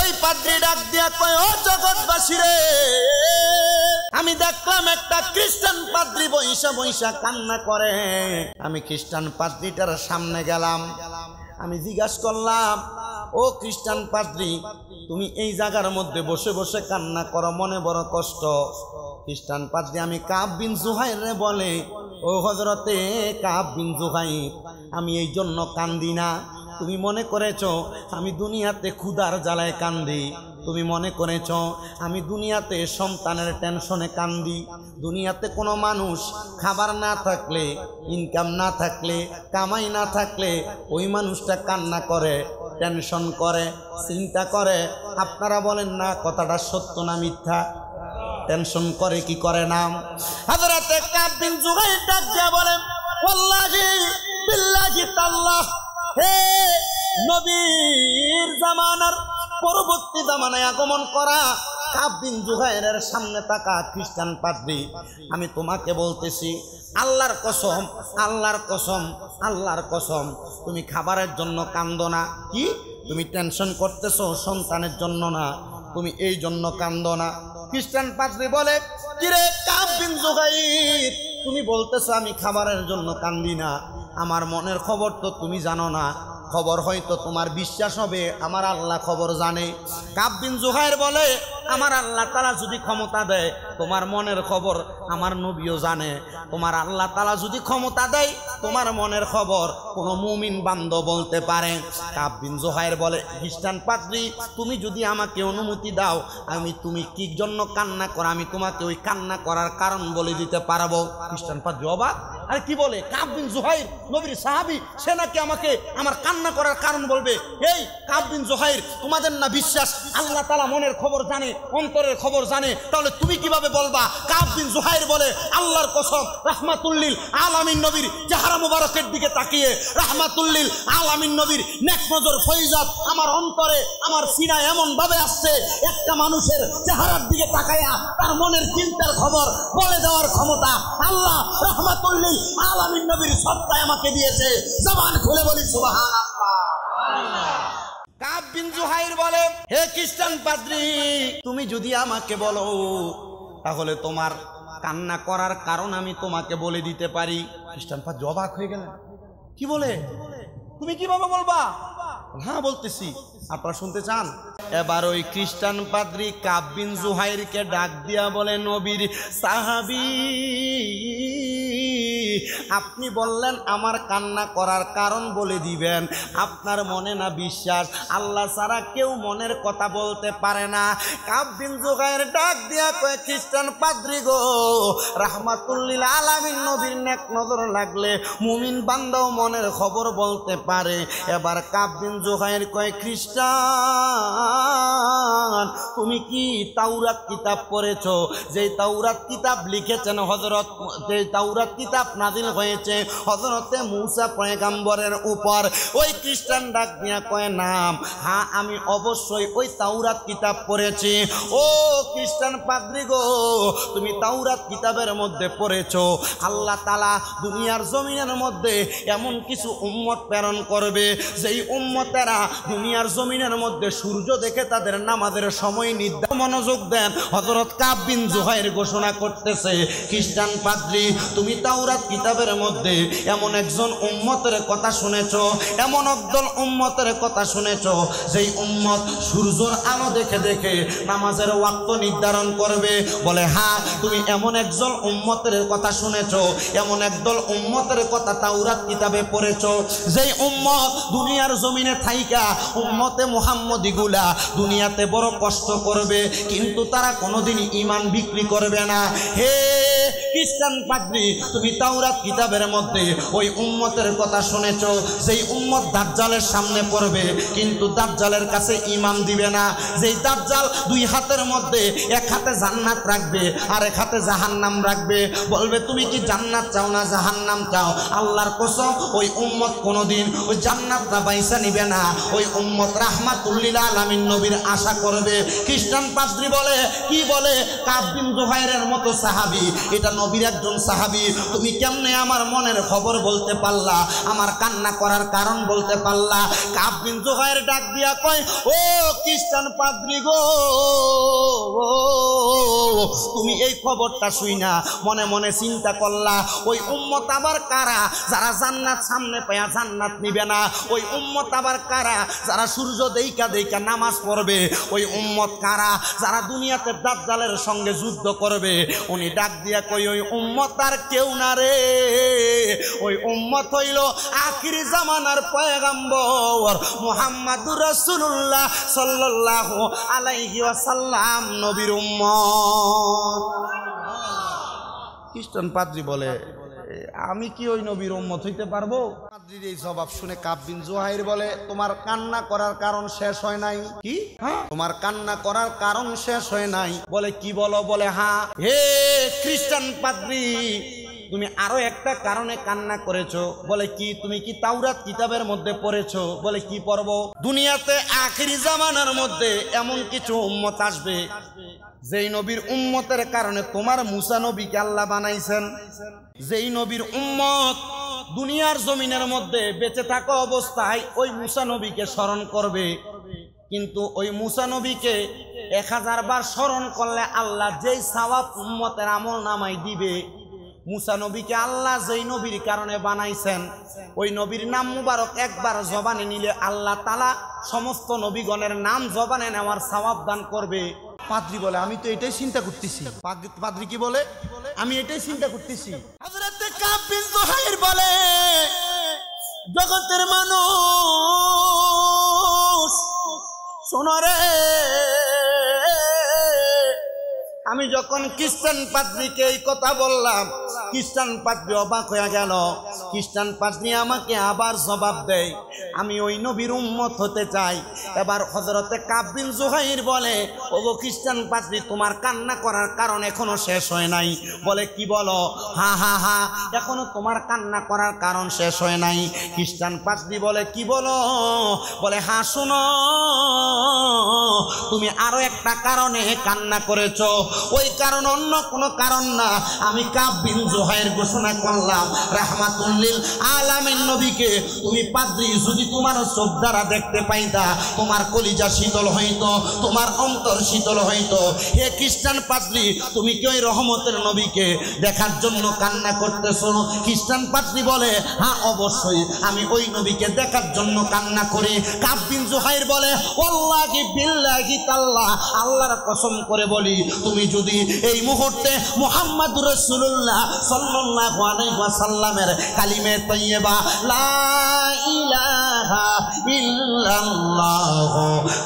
ওই পাদ্রী ডাক দিয়া কয়, ও জগৎবাসী রে, আমি দেখলাম একটা খ্রিস্টান পাদ্রী বইসা বইসা কান্না করে। আমি খ্রিস্টান পাদ্রীটার সামনে গেলাম, আমি জিজ্ঞাসা করলাম, ও খ্রিস্টান পাদ্রী, তুমি এই জায়গার মধ্যে বসে বসে কান্না করো, মনে বড় কষ্ট। খ্রিস্টান পাদ্রী আমি কাব বিন জুহাইর রে বলে, ও হযরতে কাব বিন জুহাইর, আমি এই জন্য কান্দি না। তুমি মনে করেছো আমি দুনিয়াতে ক্ষুধার জ্বালায় কান্দি, তুমি মনে করেছো আমি দুনিয়াতে সন্তানের টেনশনে কান্দি। দুনিয়াতে কোনো মানুষ খাবার না থাকলে, ইনকাম না থাকলে, কামাই না থাকলে ওই মানুষটা কান্না করে, টেনশন করে, চিন্তা করে। আপনারা বলেন না কথাটা সত্য না মিথ্যা? টেনশন করে কি করে না? হযরতে কাব বিন জুহাইর ডাক দিয়া বলেন, ওয়াল্লাহি বিল্লাহি তাআল্লাহ, হে নবীর জামানার পরবর্তী জামানায় আগমন করা কাব বিন জুহাইরের সামনে থাকা খ্রিস্টান পাদ্রী, আমি তোমাকে বলতেছি, আল্লাহর কসম, আল্লাহর কসম, আল্লাহর কসম, তুমি খাবারের জন্য কান্দো না। কি তুমি টেনশন করতেছো সন্তানের জন্য না, তুমি এই জন্য কান্দো না। খ্রিস্টান পাদ্রী বলে, কিরে কাব বিন জুহাইর, তুমি বলতেছো আমি খাবারের জন্য কান্দি না, আমার মনের খবর তো তুমি জানো না। খবর হয়তো তোমার বিশ্বাস হবে, আমার আল্লাহ খবর জানে। কাব বিন জুহাইর বলে, আমার আল্লাহ তাআলা যদি ক্ষমতা দেয়, তোমার মনের খবর আমার নবীও জানে। তোমার আল্লাহ তাআলা যদি ক্ষমতা দেয়, তোমার মনের খবর কোনো মুমিন বান্দা বলতে পারে। কাব বিন জুহাইর বলে, খ্রিস্টান পাদ্রী, তুমি যদি আমাকে অনুমতি দাও, আমি তুমি কি জন্য কান্না করো, আমি তোমাকে ওই কান্না করার কারণ বলে দিতে পারবো। খ্রিস্টান পাদ্রী অবাক, আরে কি বলে? কাব বিন জুহাইর নবীর সাহাবী, সে নাকি আমাকে আমার কান্না করার কারণ বলবে? এই কাব বিন জুহাইর, তোমাদের না বিশ্বাস আল্লাহ তাআলা মনের খবর জানে, অন্তরের খবর জানে, তাহলে তুমি কিভাবে বলবা? কাব বিন জুহাইর বলে, আল্লাহর কসম, রাহমাতুল্লিল আলামিন নবীর চেহারা মুবারকের দিকে তাকিয়ে, রাহমাতুল্লিল আলামিন নবীর নেক নজর ফয়জাত আমার অন্তরে, আমার সিনায় এমন ভাবে আসছে, একটা মানুষের চেহারার দিকে তাকায়া তার মনের চিন্তার খবর বলে দেওয়ার ক্ষমতা আল্লাহ রাহমাতুল্লিল আলামিন নবীর সত্তায় আমাকে দিয়েছে। জবান খুলে বলি সুবহানাল্লাহ। কাব বিন জুহাইর বলে, হে খ্রিস্টান পাদ্রী, তুমি যদি আমাকে বলো, তাহলে তোমার কান্না করার কারণ আমি তোমাকে বলে দিতে পারি। খ্রিস্টান পাদ্রী অবাক হয়ে গেলেন, কি বলে? তুমি কিভাবে বলবা? হ্যাঁ বলতেছি, আপনারা শুনতে চান? এবার ওই খ্রিস্টান পাদ্রী কাব বিন জুহাইরকে ডাক দিয়া বলে, নবীর সাহাবী, আপনি বললেন আমার কান্না করার কারণ বলে দিবেন, আপনার মনে না বিশ্বাস, আল্লাহ ছাড়া কেউ মনের কথা বলতে পারে না। কাব বিন জুহাইর ডাক দিয়া কয়, খ্রিস্টান পাদ্রী গো, রাহমাতুল্লিল আলামিন নবীর নেক নজর লাগলে মুমিন বান্দাও মনের খবর বলতে পারে। এবার কাব বিন জুহাইর কয়, খ্রিস্টান, তুমি কি তাওরাত কিতাব পড়েছো? যে তাওরাত কিতাব লিখেছেন হযরত, যে তাওরাত কিতাব নাজিল হয়েছে হযরতে মূসা পয়গম্বরের উপর। ওই খ্রিস্টান ডাক দিয়া কয়, নাম, হ্যাঁ আমি অবশ্যই ওই তাওরাত কিতাব পড়েছি। ও খ্রিস্টান পাদ্রী গো, তুমি তাওরাত কিতাবের মধ্যে পড়েছো আল্লাহ তাআলা দুনিয়ার জমিনের মধ্যে এমন কিছু উম্মত প্রেরণ করবে, যেই উম্মতেরা দুনিয়ার জমিনের মধ্যে সূর্য দেখে তাদের নামাজের সময় নির্ধারণ। মনোযোগ দেন, হযরত কাব বিন জুহাইর ঘোষণা করতেছে, খ্রিস্টান পাদ্রী, তুমি তাওরাত কিতাবের মধ্যে এমন একজন উম্মতের কথা শুনেছো, এমন একদল উম্মতের কথা শুনেছো, যেই উম্মত সূর্যের আলো দেখে দেখে নামাজের ওয়াক্ত নির্ধারণ করবে। বলে, হ্যাঁ তুমি এমন একজন উম্মতের কথা শুনেছো, এমন একদল উম্মতের কথা তাওরাত কিতাবে পড়েছো, যেই উম্মত দুনিয়ার জমিনে থাইকা উম্মতে মুহাম্মদীগুলা দুনিয়াতে বড় কষ্ট করবে, কিন্তু তারা কোনোদিন ঈমান বিক্রি করবে না। হে খ্রিস্টান পাদ্রী, তুমি তাওরাত কিতাবের মধ্যে ওই উম্মতের কথা শুনেছো, যেই উম্মত দাজ্জালের সামনে পড়বে, কিন্তু দাজ্জালের কাছে ঈমান দিবে না। যেই দাজ্জাল দুই হাতের মধ্যে এক হাতে জান্নাত রাখবে আর এক হাতে জাহান্নাম রাখবে, বলবে তুমি কি জান্নাত চাও না জাহান্নাম চাও? আল্লাহর কসম, ওই উম্মত কোনোদিন ওই জান্নাতটা বাইসা নিবে না। ওই উম্মত রাহমাতুল্লিল আলামিন নবীর আশা করবে। খ্রিস্টান পাদ্রী বলে, কি বলে? কাব বিন জুহাইরের মতো সাহাবী এটা নবীর একজন সাহাবী, তুমি কেমনে আমার মনের খবর বলতে পারলা, আমার কান্না করার কারণ বলতে পারলা? কাব বিন জুহাইর ডাক দিয়া কয়, ও খ্রিস্টান পাদ্রী গো, তুমি এই খবরটা শুই না মনে মনে চিন্তা করলা ওই উম্মত আবার কারা যারা জান্নাত সামনে পায়া জান্নাত নিবে না? ওই উম্মত আবার কারা যারা সূর্য দেইকা দেইকা নামাজ পড়বে? ওই উম্মত কারা যারা দুনিয়াতে দাজ্জালের সঙ্গে যুদ্ধ করবে? উনি ডাক দিয়া কই, ওই উম্মত আর কেউ না রে, ওই উম্মত হইল আখির জামানার পয়গম্বর মুহাম্মাদুর রাসূলুল্লাহ সাল্লাল্লাহু আলাইহি ওয়াসাল্লাম নবীর উম্মত। খ্রিস্টান পাদ্রী বলে, আমি কি ওই নবীর উম্মত হইতে পারবো? পাদ্রীর এই জবাব শুনে কাব বিন জুহাইর বলে, তোমার কান্না করার কারণ শেষ হয় নাই। কি? তোমার কান্না করার কারণ শেষ হয় নাই? বলে কি বলো? বলে হ্যাঁ। হে খ্রিস্টান পাদ্রী, তুমি আরো একটা কারণে কান্না করেছো। বলে কি? তুমি কি তাওরাত কিতাবের মধ্যে পড়েছো? বলে কি পড়বো? দুনিয়াতে আখিরি জামানার মধ্যে এমন কিছু উম্মত আসবে যেই নবীর উম্মতের কারণে তোমার মুসা নবীকে আল্লাহ বানাইছেন। যেই নবীর উম্মত দুনিয়ার জমিনের মধ্যে বেঁচে থাকা অবস্থায় ওই মুসা নবীকে স্মরণ করবে, কিন্তু ওই মুসা নবীকে 1000 বার স্মরণ করলে আল্লাহ যেই সওয়াব উম্মতের আমল নামায় দিবে, মুসা নবীকে আল্লাহ যেই নবীর কারণে বানাইছেন ওই নবীর নাম মুবারক একবার জবানে নিলে আল্লাহ তাআলা সমস্ত নবীগণের নাম জবানে নেওয়ার সওয়াব দান করবে। পাদ্রী বলে, আমি তো এটাই চিন্তা করতেছি। পাদ্রী কি বলে? আমি এটাই চিন্তা করতেছি। হযরত কাব বিন জুহাইর বলে, জগতের মানুষ শোনো রে, আমি যখন খ্রিস্টান পাদ্রীকে এই কথা বললাম, খ্রিস্টান পাদ্রী অবাক হয়ে গেল। খ্রিস্টান পাদ্রী আমাকে আবার জবাব দেয়, আমি ওই নবীর উম্মত হতে চাই। এবার হযরতে কাব বিন জুহাইর বলে, ওগো খ্রিস্টান পাদ্রী, তোমার কান্না করার কারণ এখনো শেষ হয় নাই। বলে কি বলো? হা হা হা, এখনো তোমার কান্না করার কারণ শেষ হয় নাই। খ্রিস্টান পাদ্রী বলে, কি বলো? বলে হ্যাঁ শোনো, তুমি আরো একটা কারণে কান্না করেছো। ওই কারণ অন্য কোনো কারণ না। আমি কাব বিন জুহাইর ঘোষণা করলাম, রাহমাতুল লিল আলামিন নবীকে তুমি পাদ্রী যদি তোমার চোখ দ্বারা দেখতে পাইতা, তোমার কলিজা শীতল হইতো, তোমার অন্তর শীতল হইতো। হে খ্রিস্টান পাদ্রী, তুমি কি ওই রহমতের নবীকে দেখার জন্য কান্না করতেছো? খ্রিস্টান পাদ্রী বলে, হ্যাঁ অবশ্যই আমি ওই নবীকে দেখার জন্য কান্না করি। কাব বিন জুহাইর বলে, ওয়াল্লাহি বিল্লাহি তাআলা, আল্লাহর কসম করে বলি, তুমি যদি এই মুহূর্তে মুহাম্মাদুর রাসূলুল্লাহ সাল্লাল্লাহু আলাইহি ওয়াসাল্লামের কালিমে তাইয়্যিবা লা ইলাহা ইল্লাল্লাহু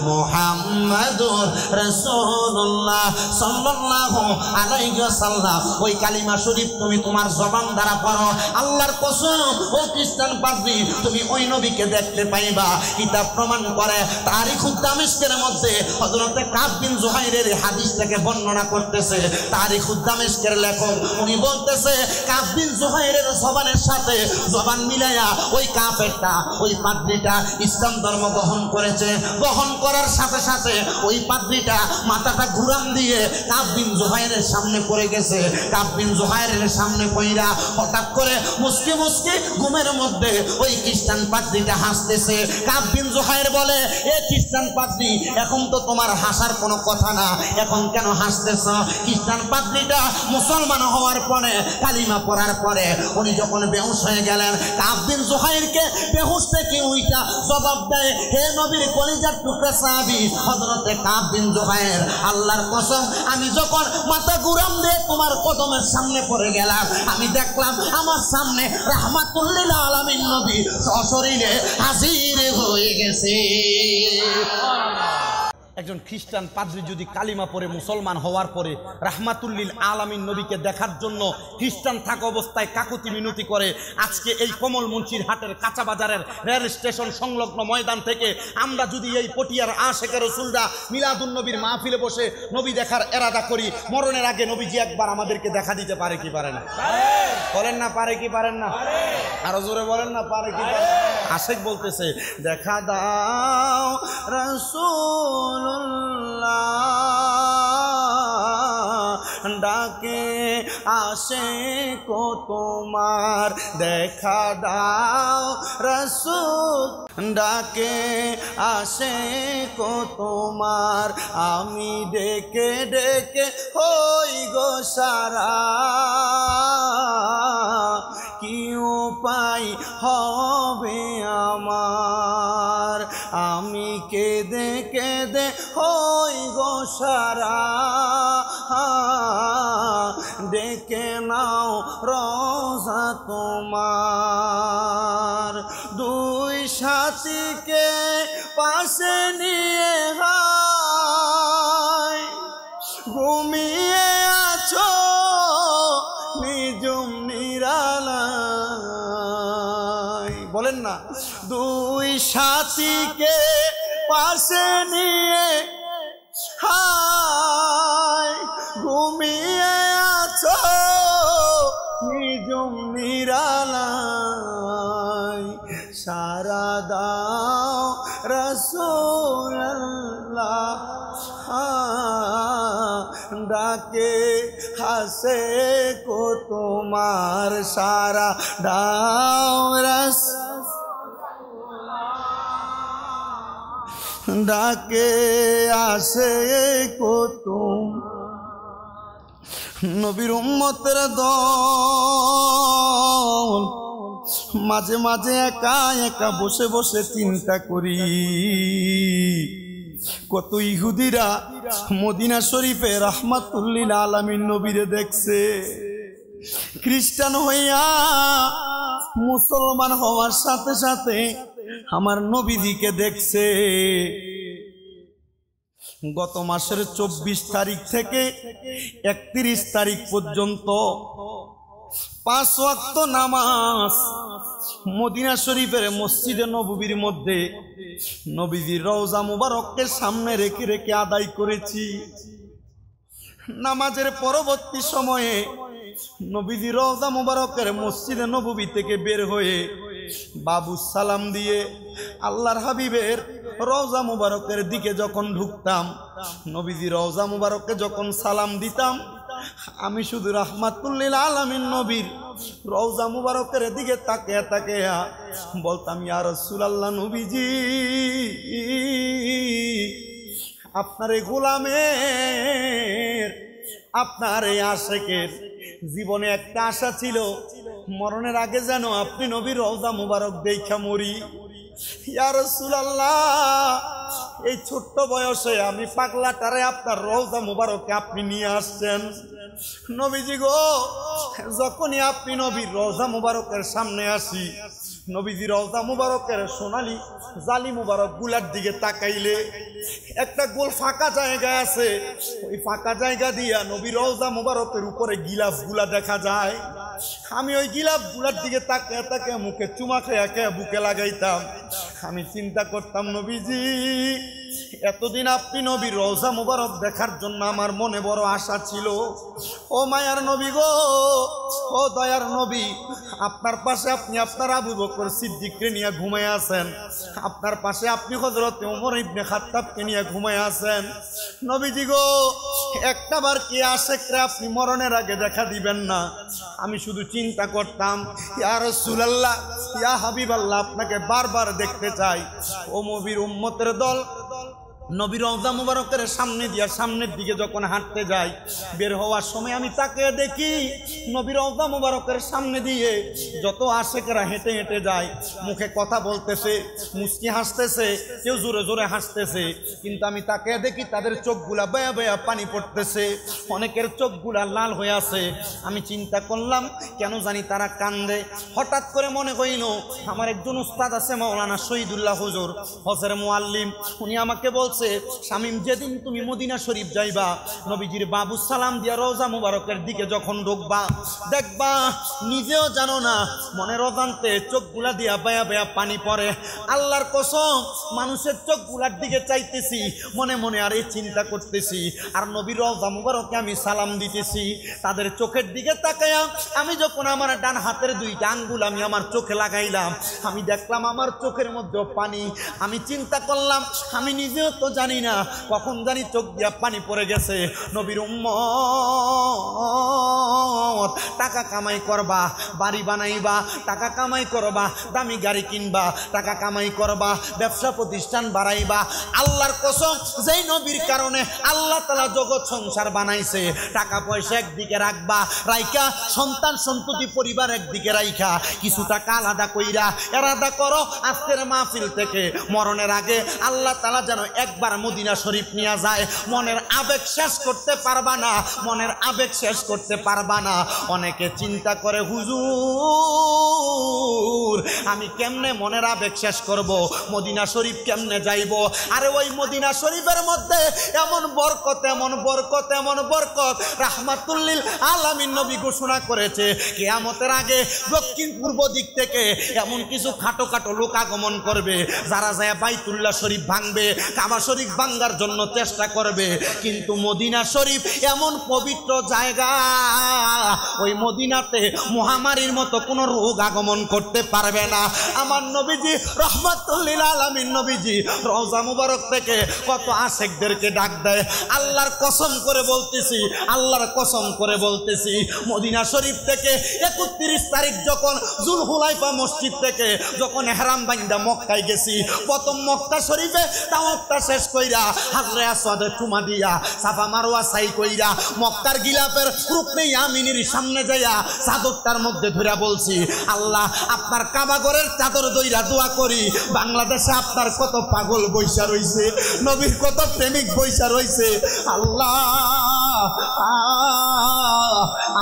মুহাম্মাদুর রাসূলুল্লাহ সাল্লাল্লাহু আলাইহি ওয়াসাল্লাম ওই কালিমা শরীফ তুমি তোমার জবান দ্বারা পড়ো, আল্লাহর কসম ও খ্রিস্টান পাদ্রী তুমি ওই নবীকে দেখতে পাইবা। কিতাব প্রমাণ করে, তারিখুদ দামেস্কের মধ্যে হযরতে কাব বিন জুহাইরের হাদিসটাকে বর্ণনা করতেছে। তারিখুদ দামেস্কের লেখক উনি বলতেছে, কাব বিন জুহাইরের জবানের সাথে জবান মিলাইয়া ওই কাফেরটা, ওই পাদ্রীটা ইসলাম ধর্ম গ্রহণ করেছে। গ্রহণ করার সাথে সাথে ওই পাদ্রীটা মাথাটা ঘুরান দিয়ে কাব বিন জুহাইরের সামনে পড়ে গেছে। কাব বিন জুহাইরের সামনে পইরা হঠাৎ করে মুস্কি মুস্কি ঘুমের মধ্যে ওই খ্রিস্টান পাদ্রীটা হাসতেছে। কাব বিন জুহাইর বলে, এ খ্রিস্টান পাদ্রী, এখন তো তোমার হাসার কোনো কথা না, এখন কেন হাসতেছ? খ্রিস্টান পাদ্রীটা মুসলমান হওয়ার পরে, কালিমা পড়ার পরে উনি যখন বেহুশ হয়ে গেলেন, কাব বিন জুহাইরকে বেহুশ থেকে উইটা জবাব দেয়, হে নবীর কলিজার টুকরা সাহাবী হযরতে কাব বিন জুহাইর, আল্লাহর কসম আমি যখন মাথা ঘুরাম দিয়ে তোমার কদমের সামনে পড়ে গেলাম, আমি দেখলাম আমার সামনে রাহমাতুল লিল আলামিন নবী সশরীরে হাজির হয়ে গেছে। একজন খ্রিস্টান পাদ্রী যদি কালিমা পড়ে মুসলমান হওয়ার পরে রাহমাতুল লিল আলামিন নবীকে দেখার জন্য খ্রিস্টান থাকা অবস্থায় কাকুতি মিনতি করে, আজকে এই কমল মুন্সির হাটের কাঁচা বাজারের রেল স্টেশন সংলগ্ন ময়দান থেকে আমরা যদি এই পটিয়ার আশেকের রসুলরা মিলাদুন নবীর মাহফিলে বসে নবী দেখার এরাদা করি, মরণের আগে নবীজি একবার আমাদেরকে দেখা দিতে পারে কি পারে না? বলেন না পারে কি পারেন না? আরো জোরে বলেন না পারে কি? আশেক বলতেছে, দেখা দাও রাসূলুল্লাহ ডাকে আসে কো তোমার দেখা দাও রাসূল ডাকে আসে কো তোমার আমি ডেকে ডেকে হই গো সারা কি উপায় হবে আমার আমি কেঁদে কেঁদে হই গো সারা ডেকে নাও রোজা তোমার দুই সাথীকে পাশে নিয়ে ঘুমিয়ে আছো নিজুম নিরালায় বলেন না দুই সাথীকে পাশে নিয়ে ঘুমিয়ে আছো নিজুম নিরালায় সারা দাও রাসূলুল্লাহ ডাকে হাসে কো তোমার সারা দাও ডাকে আসে কো নবীর উম্মতের দল মাঝে মাঝে একা একা বসে বসে চিন্তা করি কত ইহুদিরা মদিনা শরীফে রাহমাতুল্লিল আলামিন নবীরে দেখছে খ্রিস্টান হইয়া মুসলমান হওয়ার সাথে সাথে আমার নবীজিকে দেখছে গত মাসের 24 তারিখ থেকে 31 তারিখ পর্যন্ত 5 ওয়াক্ত নামাজ মদিনা শরীফের মসজিদে নববীর মধ্যে নবীজির রওজা মুবারককে সামনে রেখে রেখে আদায় করেছি নামাজের পরবর্তী সময়ে নবীজির রওজা মুবারকের মসজিদে নববী থেকে বের হয়ে বাবু সালাম দিয়ে আল্লাহর হাবিবের রওজা মুবারকের দিকে যখন ঢুকতাম নবীজির রওজা মুবারককে যখন সালাম দিতাম আমি শুধু রাহমাতুল্লিল আলামিন নবীর রওজা মুবারকের দিকে তাকিয়ে তাকিয়ে বলতাম ইয়া রাসূলুল্লাহ নবীজি আপনার এই গোলামের আপনার এই আশিকের জীবনে একটা আশা ছিল মরণের আগে যেন আপনি নবীর রওজা মুবারক দেখা মরি ইয়া রাসূলুল্লাহ এই ছোট্ট বয়সে আমি পাগলাটারে আপনার রওজা মুবারকে আপনি নিয়ে আসছেন নবীজি গো যখনই আপনি নবীর রওজা মুবারকের সামনে আসি নবীজির রওজা মুবারকের সোনালী জালি মুবারক গুলার দিকে তাকাইলে একটা গোল ফাঁকা জায়গা আছে ওই ফাঁকা জায়গা দিয়া নবীর রওজা মুবারকের উপরে গিলাফগুলা দেখা যায় আমি ওই গিলাফগুলার দিকে তাকিয়ে তাকিয়ে মুখে চুমা খেয়ে বুকে লাগাইতাম আমি চিন্তা করতাম নবীজি এতদিন আপনি নবীর রওজা মুবারক দেখার জন্য আমার মনে বড় আশা ছিল ও মায়ার নবী গো ও দয়ার নবী আপনার পাশে আপনি আপনার আবু বকর সিদ্দিককে নিয়ে ঘুমায় আছেন আপনার পাশে আপনি হযরত ওমর ইবনে খাত্তাবকে নিয়ে ঘুমায় আছেন নবীজি গো একটাবার কি আশিকরা আপনি মরণের আগে দেখা দিবেন না আমি শুধু চিন্তা করতাম ইয়া রাসূলুল্লাহ ইয়া হাবিবাল্লাহ আপনাকে বারবার দেখতে চাই ও নবীর উম্মতের দল নবীর রওজা মুবারকের সামনে দিয়া সামনের দিকে যখন হাঁটতে যাই বের হওয়ার সময় আমি তাকে দেখি নবীর রওজা মুবারকের সামনে দিয়ে যত আশিকরা হেঁটে হেঁটে যায় মুখে কথা বলতেছে মুস্কি হাসতেছে কেউ জোরে জোরে হাসতেছে কিন্তু আমি তাকে দেখি তাদের চোখগুলা বেয়া বেয়া পানি পড়তেছে অনেকের চোখগুলা লাল হয়ে আছে আমি চিন্তা করলাম কেন জানি তারা কান্দে হঠাৎ করে মনে হইল আমার একজন উস্তাদ আছে মাওলানা শহীদুল্লাহ হুজুর হজের মুআল্লিম উনি আমাকে বলছে শামীম যেদিন তুমি মদিনা শরীফ যাইবা নবীজির বাবু সালাম দিয়া রওজা মুবারকের দিকে যখন ঢুকবা দেখবা নিজেও জানো না মনের অজান্তে চোখগুলা দিয়া বেয়া বেয়া পানি পড়ে আল্লাহর কসম মানুষের চোখগুলার দিকে চাইতেছি মনে মনে আর এই চিন্তা করতেছি আর নবীর রওজা মুবারকে আমি সালাম দিতেছি তাদের চোখের দিকে তাকায়া আমি যখন আমার ডান হাতের দুইটা আঙ্গুল আমি আমার চোখে লাগাইলাম আমি দেখলাম আমার চোখের মধ্যে পানি আমি চিন্তা করলাম আমি নিজেও তো তো জানি না, কখন জানি চোখ দিয়া পানি পড়ে গেছে। নবীর উম্মত, টাকা কামাই করবা, বাড়ি বানাইবা, টাকা কামাই করবা, দামি গাড়ি কিনবা, টাকা কামাই করবা, ব্যবসা প্রতিষ্ঠান বাড়াইবা। আল্লাহর কসম, যেই নবীর কারণে আল্লাহ তাআলা জগৎ সংসার বানাইছে, টাকা পয়সা একদিকে রাখবা, রাইখা সন্তান সন্ততি পরিবার একদিকে রাইখা কিছু টাকা আলাদা কইরা এরাদা করো আজকের মাহফিল থেকে মরণের আগে আল্লাহ তাআলা যেন একবার মদিনা শরীফ নিয়ে যায়। মনের আবেগ শেষ করতে পারবা না, মনের আবেগ শেষ করতে পারবা না। অনেকে চিন্তা করে, হুজুর আমি কেমনে মনের আবেগ শেষ করব, মদিনা শরীফ কেমনে যাইব? আরে ওই মদিনা শরীফের মধ্যে এমন বরকত, এমন বরকত, এমন বরকত, রাহমাতুল লিল আলামিন নবী ঘোষণা করেছে কিয়ামতের আগে দক্ষিণ পূর্ব দিক থেকে এমন কিছু খাটো খাটো লোক আগমন করবে, যারা যায় বাইতুল্লাহ শরীফ ভাঙবে, কাবা শরীফ ভাঙার জন্য চেষ্টা করবে। কিন্তু মদিনা শরীফ এমন পবিত্র জায়গা, ওই মদিনাতে মহামারীর মতো কোনো রোগ আগমন করতে পারবে না। আমার নবীজি রাহমাতুল লিল আলামিন নবীজি রওজা মুবারক থেকে কত আশিকদেরকে ডাক দেয়। আল্লাহর কসম করে বলতেছি, আল্লাহর কসম করে বলতেছি, মদিনা শরীফ থেকে 31 তারিখ যখন জুলহুলাইফা মসজিদ থেকে যখন ইহরাম বাঁধা মক্কায় গেছি, প্রথম মক্কা শরীফে তাওয়াফটা শেষ কইরা হাজরে আসওয়াদে চুমা দিয়া সাফা মারওয়া সাই কইরা মক্কার গিলাফের রুকনে ইয়ামিনের সামনে যাইয়া চাদরটার মধ্যে ধরে বলছি, আল্লাহ আপনার কাবা ঘরের চাদর দইরা দোয়া করি, বাংলাদেশে আপনার কত পাগল বৈশা রইছে, নবীর কত প্রেমিক বৈশা রইছে। আল্লাহ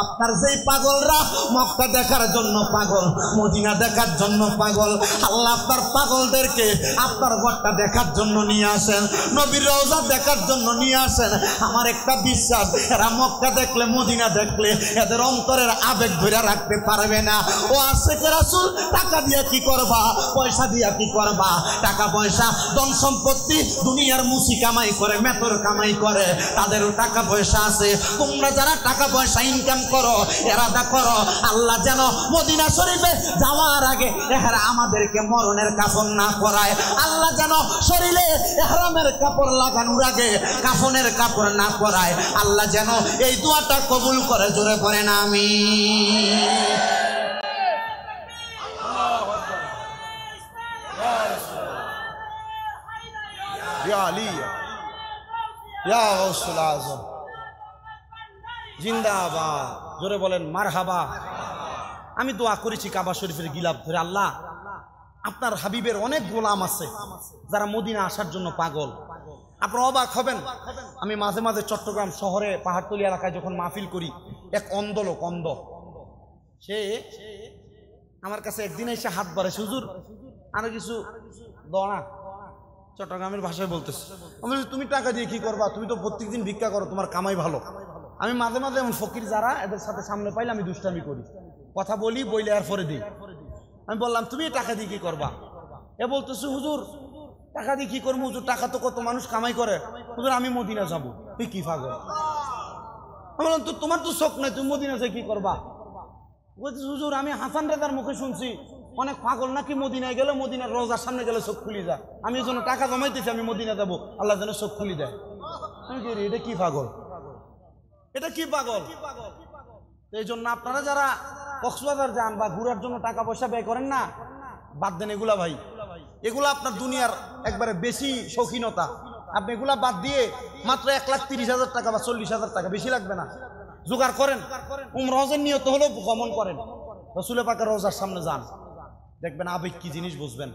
আপনার যেই পাগলরা মক্কা দেখার জন্য পাগল, মদিনা দেখার জন্য পাগল, আল্লাহ আপনার পাগলদেরকে আপনার ঘরটা দেখার জন্য নিয়ে আসেন, নবীর রওজা দেখার জন্য নিয়ে আসেন। আমার একটা বিশ্বাস, এরা মক্কা দেখলে, মদিনা দেখলে এদের অন্তরের আবেগ ধরে রাখতে পারবে না। ও আশিকে রাসূল, টাকা দিয়া কি করবা, পয়সা দিয়া কি করবা? টাকা পয়সা ধন সম্পত্তি দুনিয়ার মুসি কামাই করে, মেতর কামাই করে, তাদেরও টাকা পয়সা আছে। তোমরা যারা টাকা পয়সা ইনকাম করো, এরাদা করো আল্লাহ যেন মদিনা শরীফে যাওয়ার আগে এরা আমাদেরকে মরণের কাফন না পরায়, আল্লাহ যেন শরীরে ইহরামের কাপড় লাগানোর আগে কাফনের কাপড় না পরায়, আল্লাহ যেন এই দোয়াটা কবুল করে। জোরে পড়েন আমিন। ইয়া আলী, ইয়া গাউসুল আজম, জিন্দাবাদ। জোরে বলেন মারহাবা। আমি দোয়া করেছি কাবা শরীফের গিলাফ ধরে, আল্লাহ আপনার হাবিবের অনেক গোলাম আছে যারা মদিনা আসার জন্য পাগল। আপনারা অবাক হবেন, আমি মাঝে মাঝে চট্টগ্রাম শহরে পাহাড়তলি এলাকায় যখন মাহফিল করি, এক অন্ধ লোক, অন্ধ, সে আমার কাছে একদিন এসে হাত বাড়াইছে, হুজুর আরো কিছু দোয়া, চট্টগ্রামের ভাষায় বলতেছে। আমি বলছি তুমি টাকা দিয়ে কি করবা, তুমি তো প্রত্যেকদিন ভিক্ষা করো, তোমার কামাই ভালো। আমি মাঝে মাঝে এমন ফকির যারা এদের সাথে সামনে পাইলে আমি দুষ্টামি করি, কথা বলি, বইলে আর পরে দিই। আমি বললাম তুমি টাকা দিয়ে কি করবা? এ বলতেছে হুজুর টাকা দিয়ে কি করবো হুজুর, টাকা তো কত মানুষ কামাই করে, হুজুর আমি মদিনা যাবো। তুই কি পাগল? আমি বললাম তো তোমার তো শখ নাই, তুমি মদিনা যাই কি করবা? বলছি হুজুর আমি হাসান রাজার মুখে শুনছি অনেক পাগল নাকি মদিনায় গেলে, মদিনার রোজার সামনে গেলে চোখ খুলি যায়, আমি এই জন্য টাকা জমাইতেছি, আমি মদিনা যাবো, আল্লাহ যেন চোখ খুলি দেয়। আমি কি এটা কি পাগল, এটা কি পাগল? এই জন্য আপনারা যারা কক্সবাজার যান বা ঘোরার জন্য টাকা পয়সা ব্যয় করেন না, বাদ দেন এগুলা ভাই, এগুলা আপনার দুনিয়ার একবারে বেশি শৌখিনতা। আপনি এগুলা বাদ দিয়ে মাত্র 1,30,000 টাকা বা 40,000 টাকা, বেশি লাগবে না, জোগাড় করেন, উমরা হজের নিয়ত হলেও গমন করেন, রাসূল পাকের রওজার সামনে যান, দেখবেন আবেগ কি জিনিস বুঝবেন।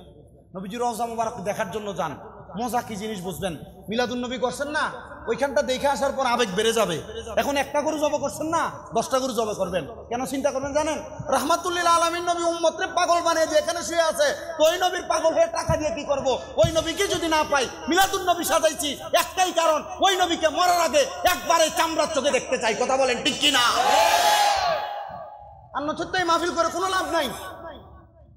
নবীজির রওজা মুবারক দেখার জন্য যান, মজা কি জিনিস বুঝবেন। মিলাদুন নবী করছেন না, ওইখানটা দেখে আসার পর আবেগ বেড়ে যাবে। এখন একটা গরু জব করছেন না, 10টা গরু জব করবেন। কেন চিন্তা করবেন জানেন? রাহমাতুল লিল আলামিন নবী উম্মতরে পাগল বানিয়ে দিয়ে এখানে শুয়ে আছে, তো ওই নবীর পাগল হয়ে টাকা দিয়ে কি করব? ওই নবীকে যদি না পাই, মিলাদুন নবী সাজাইছি একটাই কারণ, ওই নবীকে মরার আগে একবারে চামড়ার চোখে দেখতে চাই। কথা বলেন ঠিক কিনা? আর নচেত মাহফিল করে কোনো লাভ নাই।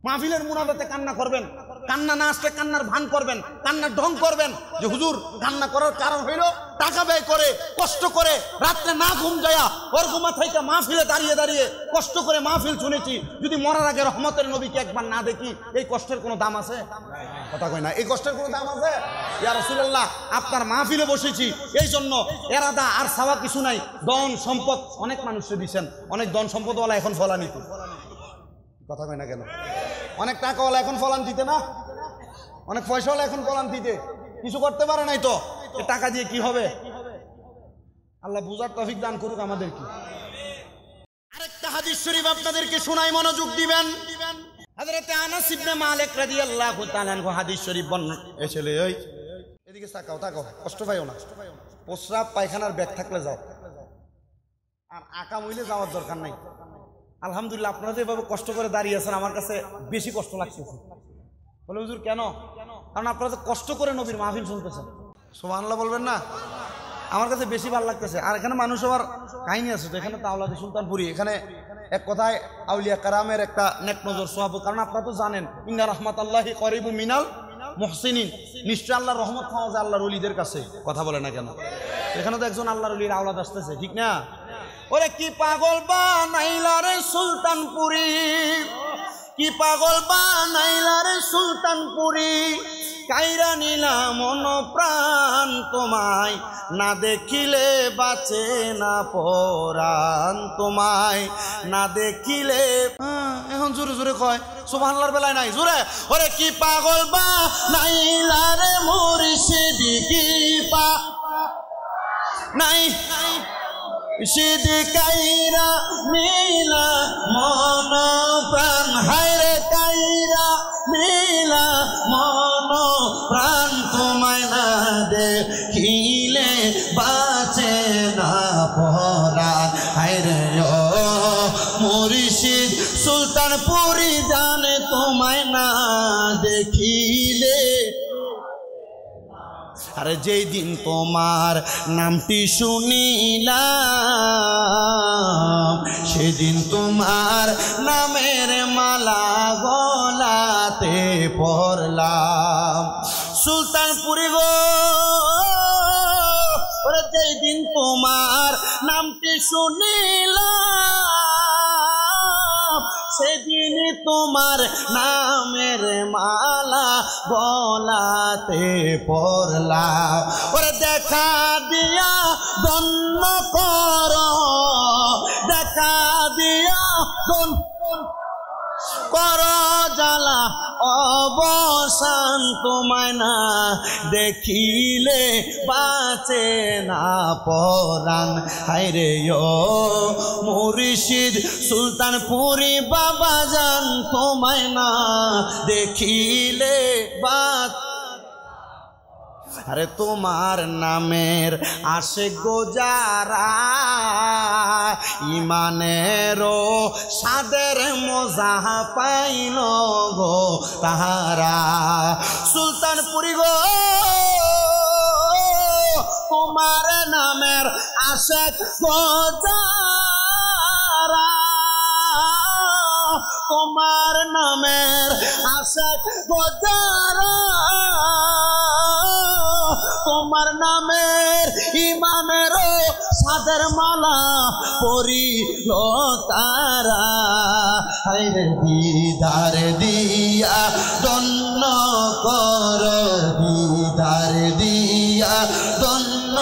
মাহফিলের মুনাজাতে কান্না করবেন, কান্না না আসলে কান্নার ভান করবেন, কান্নার ঢং করবেন যে হুজুর কান্না করার কারণ হইল টাকা ব্যয় করে কষ্ট করে রাত্রে না ঘুম যায়া ওর ঘুমা থেকে মাহফিলে দাঁড়িয়ে দাঁড়িয়ে কষ্ট করে মাহফিল শুনেছি, যদি মরার আগে রহমতের নবীকে একবার না দেখি এই কষ্টের কোনো দাম আছে? কথা কয় না, এই কষ্টের কোনো দাম আছে? ইয়া রাসূলুল্লাহ, আপনার মাহফিলে বসেছি এই জন্য এরাদা আর চাওয়া কিছু নাই। ধন সম্পদ অনেক মানুষকে দিচ্ছেন, অনেক ধন সম্পদওয়ালা এখন ফলান নিত, কথা কয় না কেন? অনেক টাকাওয়ালা এখন ফলান দিতে না, অনেক পয়সাওয়ালা এখন ফলান দিতে, কিছু করতে পারে নাই তো টাকা দিয়ে কি হবে? আল্লাহ বুঝার তৌফিক দান করুক আমাদেরকে। আরেকটা হাদিস শরীফ আপনাদেরকে শোনাই, মনোযোগ দিবেন। হযরত আনাস ইবনে মালিক রাদিয়াল্লাহু তাআলা আনহু হাদিস শরীফ বর্ণনা এসেলে, ওই এদিকে তাকাও তাকাও, কষ্ট পাইও না, প্রস্রাব পায়খানার ব্যাগ থাকলে যাও, আর আকাম হইলে যাওয়ার দরকার নাই। আলহামদুলিল্লাহ আপনারা যেভাবে কষ্ট করে দাঁড়িয়ে আছেন আমার কাছে বেশি কষ্ট লাগতেছে। বলে হুজুর কেন? কারণ আপনারা তো কষ্ট করে নবীর মাহফিল শুনতেছেন, সুবহানাল্লাহ বলবেন না? আমার কাছে বেশি ভালো লাগতেছে। আর এখানে মানুষ আবার কাহিনী আছে তো, এখানে তো আওলাদে সুলতানপুরি, এখানে এক কথায় আউলিয়া কারামের একটা নেক নজর সোহাব। কারণ আপনারা তো জানেন ইন্না রাহমাতাল্লাহি করিবুম মিনাল মুহসিনিন, নিশ্চয় আল্লাহর রহমত পাওয়া যায় আল্লাহর ওলিদের কাছে। কথা বলে না কেন? এখানে তো একজন আল্লাহর ওলির আওলাদ আসতেছে, ঠিক না? ওরে কি পাগল বানাইলা রে সুলতানপুরি, কি পাগল বানাইলা রে সুলতানপুরি, কাইরা নিলা মন প্রাণ তোমায়, না দেখিলে বাঁচে না পরাণ তোমায়, না দেখিলে। এখন জোরে জোরে কয়, সুবহানাল্লাহর বেলায় নাই জোরে। ওরে কি পাগল বানাইলা রে মুর্শিদি, কি পা নাই সিদি কাইরা মিলা মন প্রাণ, হায়রে কাইরা মিলা মন প্রাণ তোমায়, না দেখিলে বাঁচে না পরাণ, হায়রে ও মুর্শিদ সুলতানপুরি জানে তোমায় না দেখিলে। আরে যেই দিন তোমার নামটি শুনিলাম, সেদিন তোমার নামের মালা গলাতে পরলাম। সুলতানপুরি গো, ওরে যেই দিন তোমার নামটি শুনিলাম, সেদিন তোমার নামের মালা গলাতে পরলাম। ওরে দেখা দিয়া ধন্য কর, দেখা দিয়া কর জ্বালা অবসান তোমায়, না দেখিলে বাঁচে না পরাণ, হায়রে ও মুর্শিদ সুলতানপুরি বাবা জান তোমায় না দেখিলে বাঁচ। আরে তোমার নামের আসে গোজারা, ইমানেরও সাদের মজা পাইল গো তাহারা। সুলতানপুরি গো, তোমার নামের আসে গোজারা, তোমার নামের আসে গোজারা, তোমার নামের ইমানেরও সাদের মালা পরিল তারা। হায়রে দিদার দিয়া ধন্য কর, দিদার দিয়া ধন্য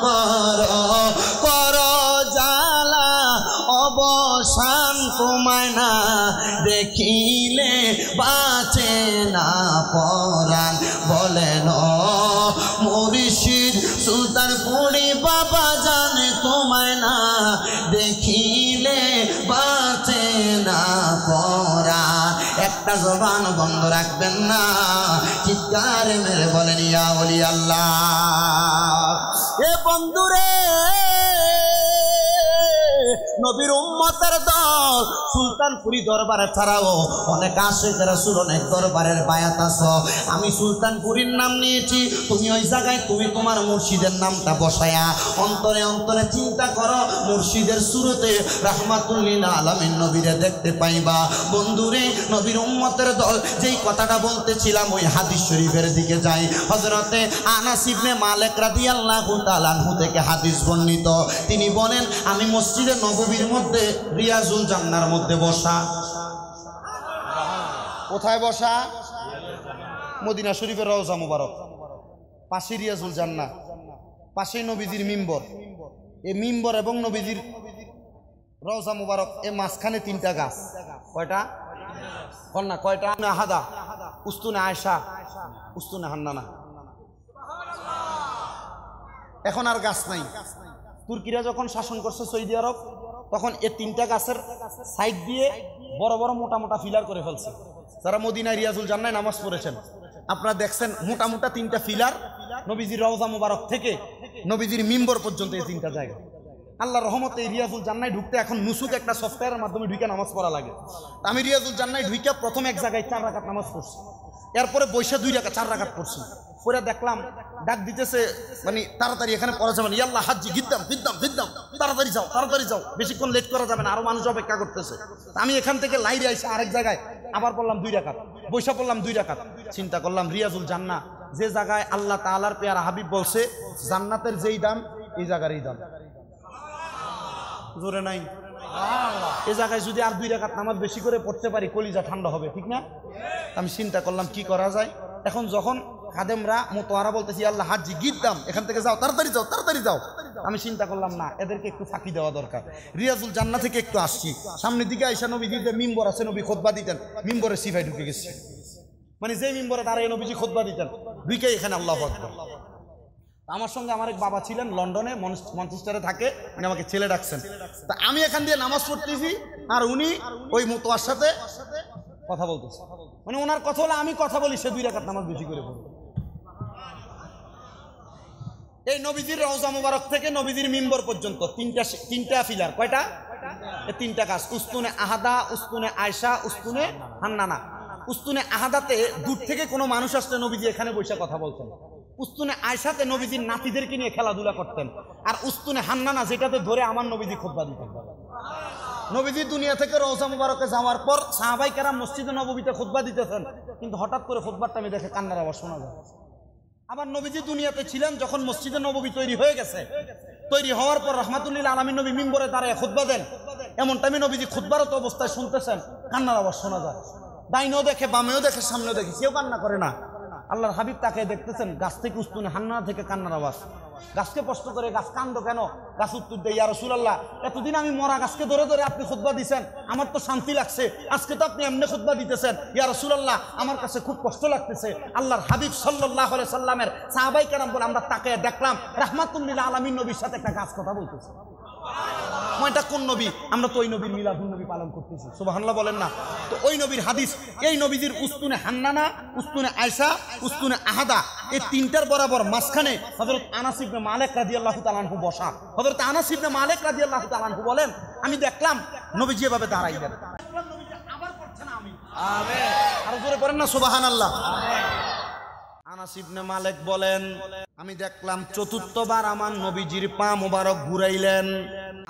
কর, কর জ্বালা অবসান তোমায় না দেখিলে বাঁচে না পরাণ। বলেন মুর্শিদ সুলতানপুরি বাবা জানে তোমায় না দেখিলে বাঁচে না পরাণ। একটা জবান বন্ধ রাখবেন না, চিৎকার মেরে বলেন ইয়া ওলি আল্লাহ। এ বন্ধুরে নবীর উম্মতের দল সুলতানপুরি দরবারে ছাড়াও অনেক আশিক রাসূল অনেক দরবারের বায়াত আছে। আমি সুলতানপুরীর নাম নিয়েছি, তুমি ওই জায়গায় তুমি তোমার মুর্শিদের নামটা বসায়া অন্তরে অন্তরে চিন্তা করো, মুর্শিদের সুরতে রাহমাতুল লিল আলামিন নবীরে দেখতে পাইবা। বন্ধুরে, নবীর উম্মতের দল যেই কথাটা বলতেছিলাম ওই হাদিস শরীফের দিকে যাই। হযরতে আনাস ইবনে মালিক রাদিয়াল্লাহু তাআলা আনহু থেকে হাদিস বর্ণিত, তিনি বলেন আমি মসজিদে নববীর মধ্যে রিয়াজুল জান্নার মধ্যে বসা। কোথায় বসা? মদিনা শরীফের রওজা মুবারক, পাশে রিয়াজুল জান্নাহ, পাশে নবীজির মিম্বর। এই মিম্বর এবং নবীজির রওজা মুবারক এর মাঝখানে তিনটা গাছ। কয়টা? কন্যা কয়টা? আহাদা, উস্তুনে আয়েশা, উস্তুনে হান্নানা। এখন আর গাছ নাই। তুর্কিরা যখন শাসন করছে সৌদি আরব, তখন এই তিনটা গাছের সাইড দিয়ে বড় বড় মোটা মোটা ফিলার করে ফেলছে। যারা মদিনায় রিয়াজুল জান্নায় নামাজ পড়েছেন আপনারা দেখছেন মোটা মোটা তিনটা ফিলার নবীজির রওজা মুবারক থেকে নবীজির মিম্বর পর্যন্ত এই তিনটা জায়গা। আল্লাহর রহমতে এই রিয়াজুল জান্নায় ঢুকতে এখন নুসুক একটা সফটওয়্যারের মাধ্যমে ঢুকে নামাজ পড়া লাগে। আমি রিয়াজুল জান্নায় ঢুকে প্রথম এক জায়গায় 4 রাকাত নামাজ পড়ছি, এরপরে বৈশা 2 রাকাত 4 রাকাত পড়ছি। পরে দেখলাম ডাক দিতেছে, মানে তাড়াতাড়ি এখানে পড়া যাবে না, ইয়াল্লাহ হাজ্জি গিদ্দাম গিদ্দাম গিদ্দাম, তাড়াতাড়ি যাও তাড়াতাড়ি যাও, বেশিক্ষণ লেট করা যাবে না, আরো মানুষ অপেক্ষা করতেছে। আমি এখান থেকে লাইরে আইসা আরেক জায়গায় আবার পড়লাম 2 রাকাত, বৈশা পড়লাম 2 রাকাত। চিন্তা করলাম রিয়াজুল জান্নাহ যে জায়গায় আল্লাহ তাআলার পেয়ারা হাবিব বলছে জান্নাতের যেই দাম এই জায়গারই দাম। জোরে নাই? এই জায়গায় যদি আর 2 রাকাত নামাজ বেশি করে পড়তে পারি কলিজা ঠান্ডা হবে, ঠিক না? আমি চিন্তা করলাম কি করা যায়। এখন যখন খাদেমরা মোতোয়ারা বলতেছি আল্লাহ হাজ্জি গিদ্দাম, এখান থেকে যাও তাড়াতাড়ি যাও তাড়াতাড়ি যাও, আমি চিন্তা করলাম না, এদেরকে একটু ফাঁকি দেওয়া দরকার। রিয়াজুল জান্নাহ থেকে একটু আসছি, সামনের দিকে আইসা নবীজির যে মিম্বর আছে নবী খুতবা দিতেন, মিম্বরে সিফাই ঢুকে গেছি। মানে যে মিম্বরে দাঁড়িয়ে নবীজি খুতবা দিতেন ঢুকে এখানে আল্লাহু আকবার। আমার সঙ্গে আমার এক বাবা ছিলেন লন্ডনে, মনচেস্টারে থাকে, উনি আমাকে ছেলে ডাকছেন। তা আমি এখান দিয়ে নামাজ পড়তেছি আর উনি ওই মোতোয়ার সাথে কথা বলতেছে, মানে ওনার কথা হলে আমি কথা বলি, সে 2 রাকাত নামাজ বেশি করে পড়ে। এই নবীজির রওজা মুবারক থেকে নবীজির মিম্বর পর্যন্ত তিনটা ফিলার। কয়টা? এই তিনটা গাছ, উস্তুনে আহাদা, উস্তুনে আয়েশা, উস্তুনে হান্নানা। উস্তুনে আহাদাতে দূর থেকে কোনো মানুষ আসলে নবীজি এখানে বসে কথা বলতেন। উস্তুনে আয়েশাতে নবীজির নাতিদেরকে নিয়ে খেলাধুলা করতেন। আর উস্তুনে হান্নানা যেটাতে ধরে আমার নবীজি খুতবা দিতেন। নবীজি দুনিয়া থেকে রওজা মুবারকে যাওয়ার পর সাহাবায়ে কেরাম মসজিদে নববীতে খুতবা দিতেছেন, কিন্তু হঠাৎ করে খুতবার টাইমে দেখে কান্নার আওয়াজ শোনা যায়। আবার নবীজি দুনিয়াতে ছিলেন যখন মসজিদে নববী তৈরি হয়ে গেছে, তৈরি হওয়ার পর রাহমাতুল লিল আলামিন নবী মিম্বরে দাঁড়ায় খুতবা দেন, এমন টাইমে নবীজি খুতবারত অবস্থায় শুনতেছেন, কান্নার আওয়াজ শোনা যায়। ডাইনেও দেখে, বামেও দেখে, সামনেও দেখে, কেউ কান্না করে না। আল্লাহর হাবিব তাকে দেখতেছেন, গাছ থেকে উস্তুনে হান্নানা থেকে কান্নার আওয়াজ। গাছকে প্রশ্ন করে, গাছ কান্দ কেন? গাছ উত্তর দেয়, ইয়া রাসূলুল্লাহ, এতদিন আমি মরা গাছকে ধরে ধরে আপনি খুতবা দিছেন, আমার তো শান্তি লাগছে, আজকে তো আপনি এমনি খুতবা দিতেছেন, ইয়া রাসূলুল্লাহ আমার কাছে খুব কষ্ট লাগতেছে। আল্লাহর হাবিব সাল্লাল্লাহু আলাইহি সাল্লামের সাহাবায়ে কেরাম বলে আমরা তাকে দেখলাম রাহমাতুল লিল আলামিন নবীর সাথে একটা গাছ কথা বলতেছে। এটা কোন নবী? আমরা তো ওই নবীর মিলাদুন নবী পালন করতেছি, সুবহানাল্লাহ বলেন না? তো ওই নবীর হাদিস, এই নবীজির উস্তুনে হান্নানা, উস্তুনে আয়েশা, উস্তুনে আহাদা, এই তিনটার বরাবর মাঝখানে হযরত আনাস ইবনে মালিক রাদিয়াল্লাহু তাআলা আনহু বসা। হযরত আনাস ইবনে মালিক রাদিয়াল্লাহু তাআলা আনহু বলেন, আমি দেখলাম নবীজি এভাবে দাঁড়াইলেন, আবার পড়ছেন আমিন, আমিন, আর জোরে পড়েন না সুবহানাল্লাহ, আমিন। আনাস ইবনে মালিক বলেন, আমি দেখলাম চতুর্থবার আমার নবীজির পা মুবারক ঘুরাইলেন,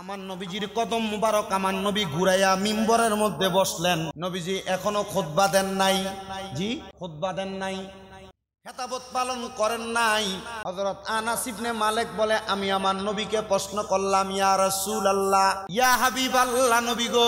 আমার নবীজির কদম মুবারক আমার নবী ঘুরাইয়া মিম্বরের মধ্যে বসলেন। নবীজি এখনো খুতবা দেন নাই, জি খুতবা দেন নাই, খেতাবত পালন করেন নাই। হযরত আনাস ইবনে মালিক বলে, আমি আমার নবীকে প্রশ্ন করলাম, ইয়া রাসূলুল্লাহ, ইয়া হাবিবাল্লাহ, নবী গো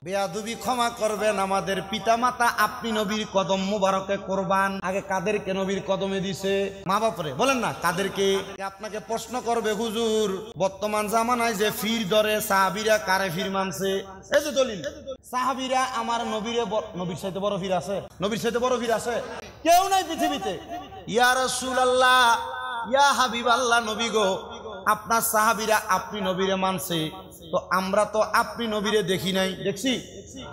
বেয়াদবি ক্ষমা করবেন, আমাদের পিতামাতা আপনি নবীর কদম মুবারকে কুরবান। আগে কাদেরকে নবীর কদমে দিছে? মা বাপরে, বলেন না কাদেরকে? আপনাকে প্রশ্ন করবে, হুজুর বর্তমান জামানায় যে ফির ধরে সাহাবীরা কারে ফির মানছে? এই যে দলিল, সাহাবীরা আমার নবীর সাথে বড় ফির আছে? নবীর সাথে বড় ফির আছে? কেউ নাই পৃথিবীতে। ইয়া রাসূলুল্লাহ, ইয়া হাবিবাল্লাহ, নবী গো আপনার সাহাবীরা আপনি নবীরে মানছে, তো আমরা তো আপনি নবীরে দেখি নাই। দেখছি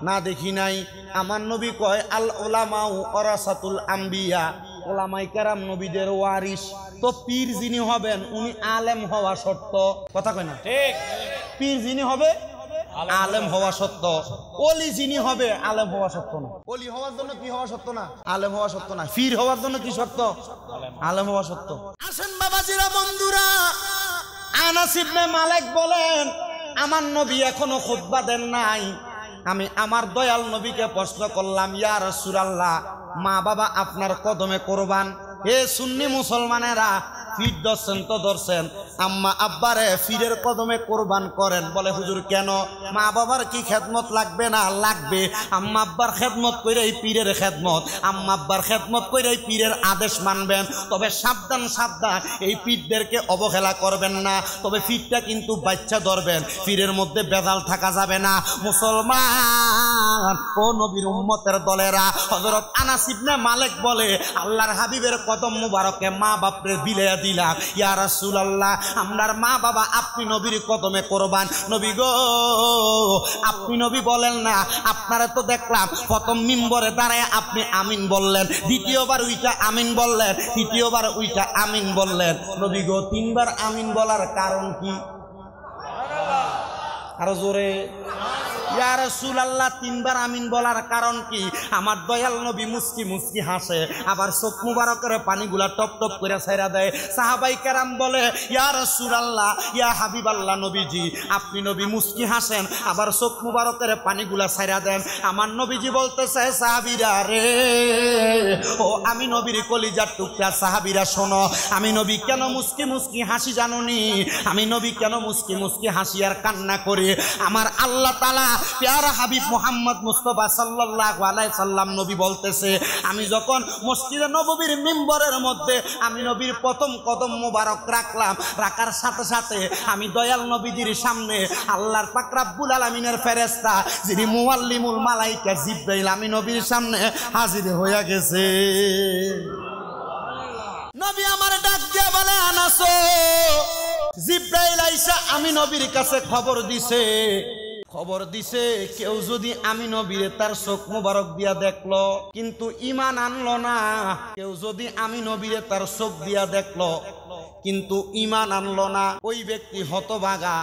না? দেখি নাই। আমার নবী কয়, আল উলামাউ ওয়ারাসাতুল আম্বিয়া, ওলামায়ে কেরাম নবীদের ওয়ারিস। তো পীর যিনি হবেন উনি আলেম হওয়া শর্ত, কথা কয় না? ঠিক। পীর যিনি হবে আলেম হওয়া সত্য, ওলি যিনি হবে আলেম হওয়া সত্য না। ওলি হওয়ার জন্য কি হওয়া সত্য না? আলেম হওয়া সত্য না। পীর হওয়ার জন্য কি সত্য? আলেম হওয়া সত্য। আসেন বাবাজিরা, বন্ধুরা, আনাস ইবনে মালিক বলেন, আমার নবী এখনো খুতবা দেন নাই। আমি আমার দয়াল নবীকে প্রশ্ন করলাম, ইয়া রাসূলুল্লাহ, মা বাবা আপনার কদমে কোরবান। হে সুন্নি মুসলমানেরা, পীর ধরছেন তো ধরছেন, আম্মা আব্বারে পীরের কদমে কোরবান করেন। বলে হুজুর কেন? মা বাবার কি খেদমত লাগবে না? লাগবে। আম্মা আব্বার খেদমত কইরাই পীরের খেদমত, আম্মা আব্বার খেদমত কইরাই পীরের আদেশ মানবেন। তবে সাবধান সাবধান, এই পীরদেরকে অবহেলা করবেন না। তবে পীরটা কিন্তু বাচ্চা ধরবেন, পীরের মধ্যে বেজাল থাকা যাবে না। মুসলমান ও নবীর উম্মতের দলেরা, হযরত আনাস ইবনে মালিক বলে, আল্লাহর হাবিবের কদম মুবারকে মা বাপরে বিলিয়ে দিলাম। ইয়া রাসূলুল্লাহ, আমরার মা বাবা আপনি নবীর কদমে কোরবান। নবী গো, আপনি নবী বলেন না, আপনারা তো দেখলাম প্রথম মিম্বরে দাঁড়ায় আপনি আমিন বললেন, দ্বিতীয়বার উইটা আমিন বললেন, তৃতীয়বার উইটা আমিন বললেন। নবী গো, তিনবার আমিন বলার কারণ কি? আরো জোরে, ইয়া রাসূলুল্লাহ, তিনবার আমিন বলার কারণ কি? আমার দয়াল নবী মুস্কি মুস্কি হাসে, আবার চোখ মুবারকের পানিগুলা টপ টপ করে ছাইরা দেয়। সাহাবাই কেরাম বলে, ইয়া রাসূলুল্লাহ, ইয়া হাবিবাল্লাহ, নবীজি আপনি নবী মুস্কি হাসেন, আবার চোখ মুবারকের পানিগুলা ছাইরা দেন। আমার নবীজি বলতেছে, সাহাবীরা রে, ও আমি নবীর কলিজার টুকরা সাহাবীরা শোনো, আমি নবী কেন মুস্কি মুস্কি হাসি জানুনি? আমি নবী কেন মুস্কি মুস্কি হাসি আর কান্না করি? আমার আল্লাহ তাআলা প্যারা হাবিব মুহাম্মদ মুস্তাফা সাল্লাল্লাহু আলাইহি সাল্লাম নবী বলতেছে, আমি যখন মসজিদে নববীর মিম্বরের মধ্যে আমি নবীর প্রথম কদম মোবারক রাখলাম, রাখার সাথে সাথে আমি দয়াল নবীজির সামনে আল্লাহর পাক রব্বুল আলামিনের ফেরেশতা যিনি মুআল্লিমুল মালায়েকা জিবরাইল, আমি নবীর সামনে হাজির হয়ে গেছে। নবী আমার ডাক দিয়ে বলে, আনাস, জিবরাইল আইসা আমি নবীর কাছে খবর দিছে কেউ যদি আমি নবীরে তার চোখ মুবারক দিয়া দেখলো কিন্তু ঈমান আনলো না, কেউ যদি আমি নবীরে তার চোখ দিয়া দেখলো কিন্তু ঈমান আনলো না, ওই ব্যক্তি হতভাগা।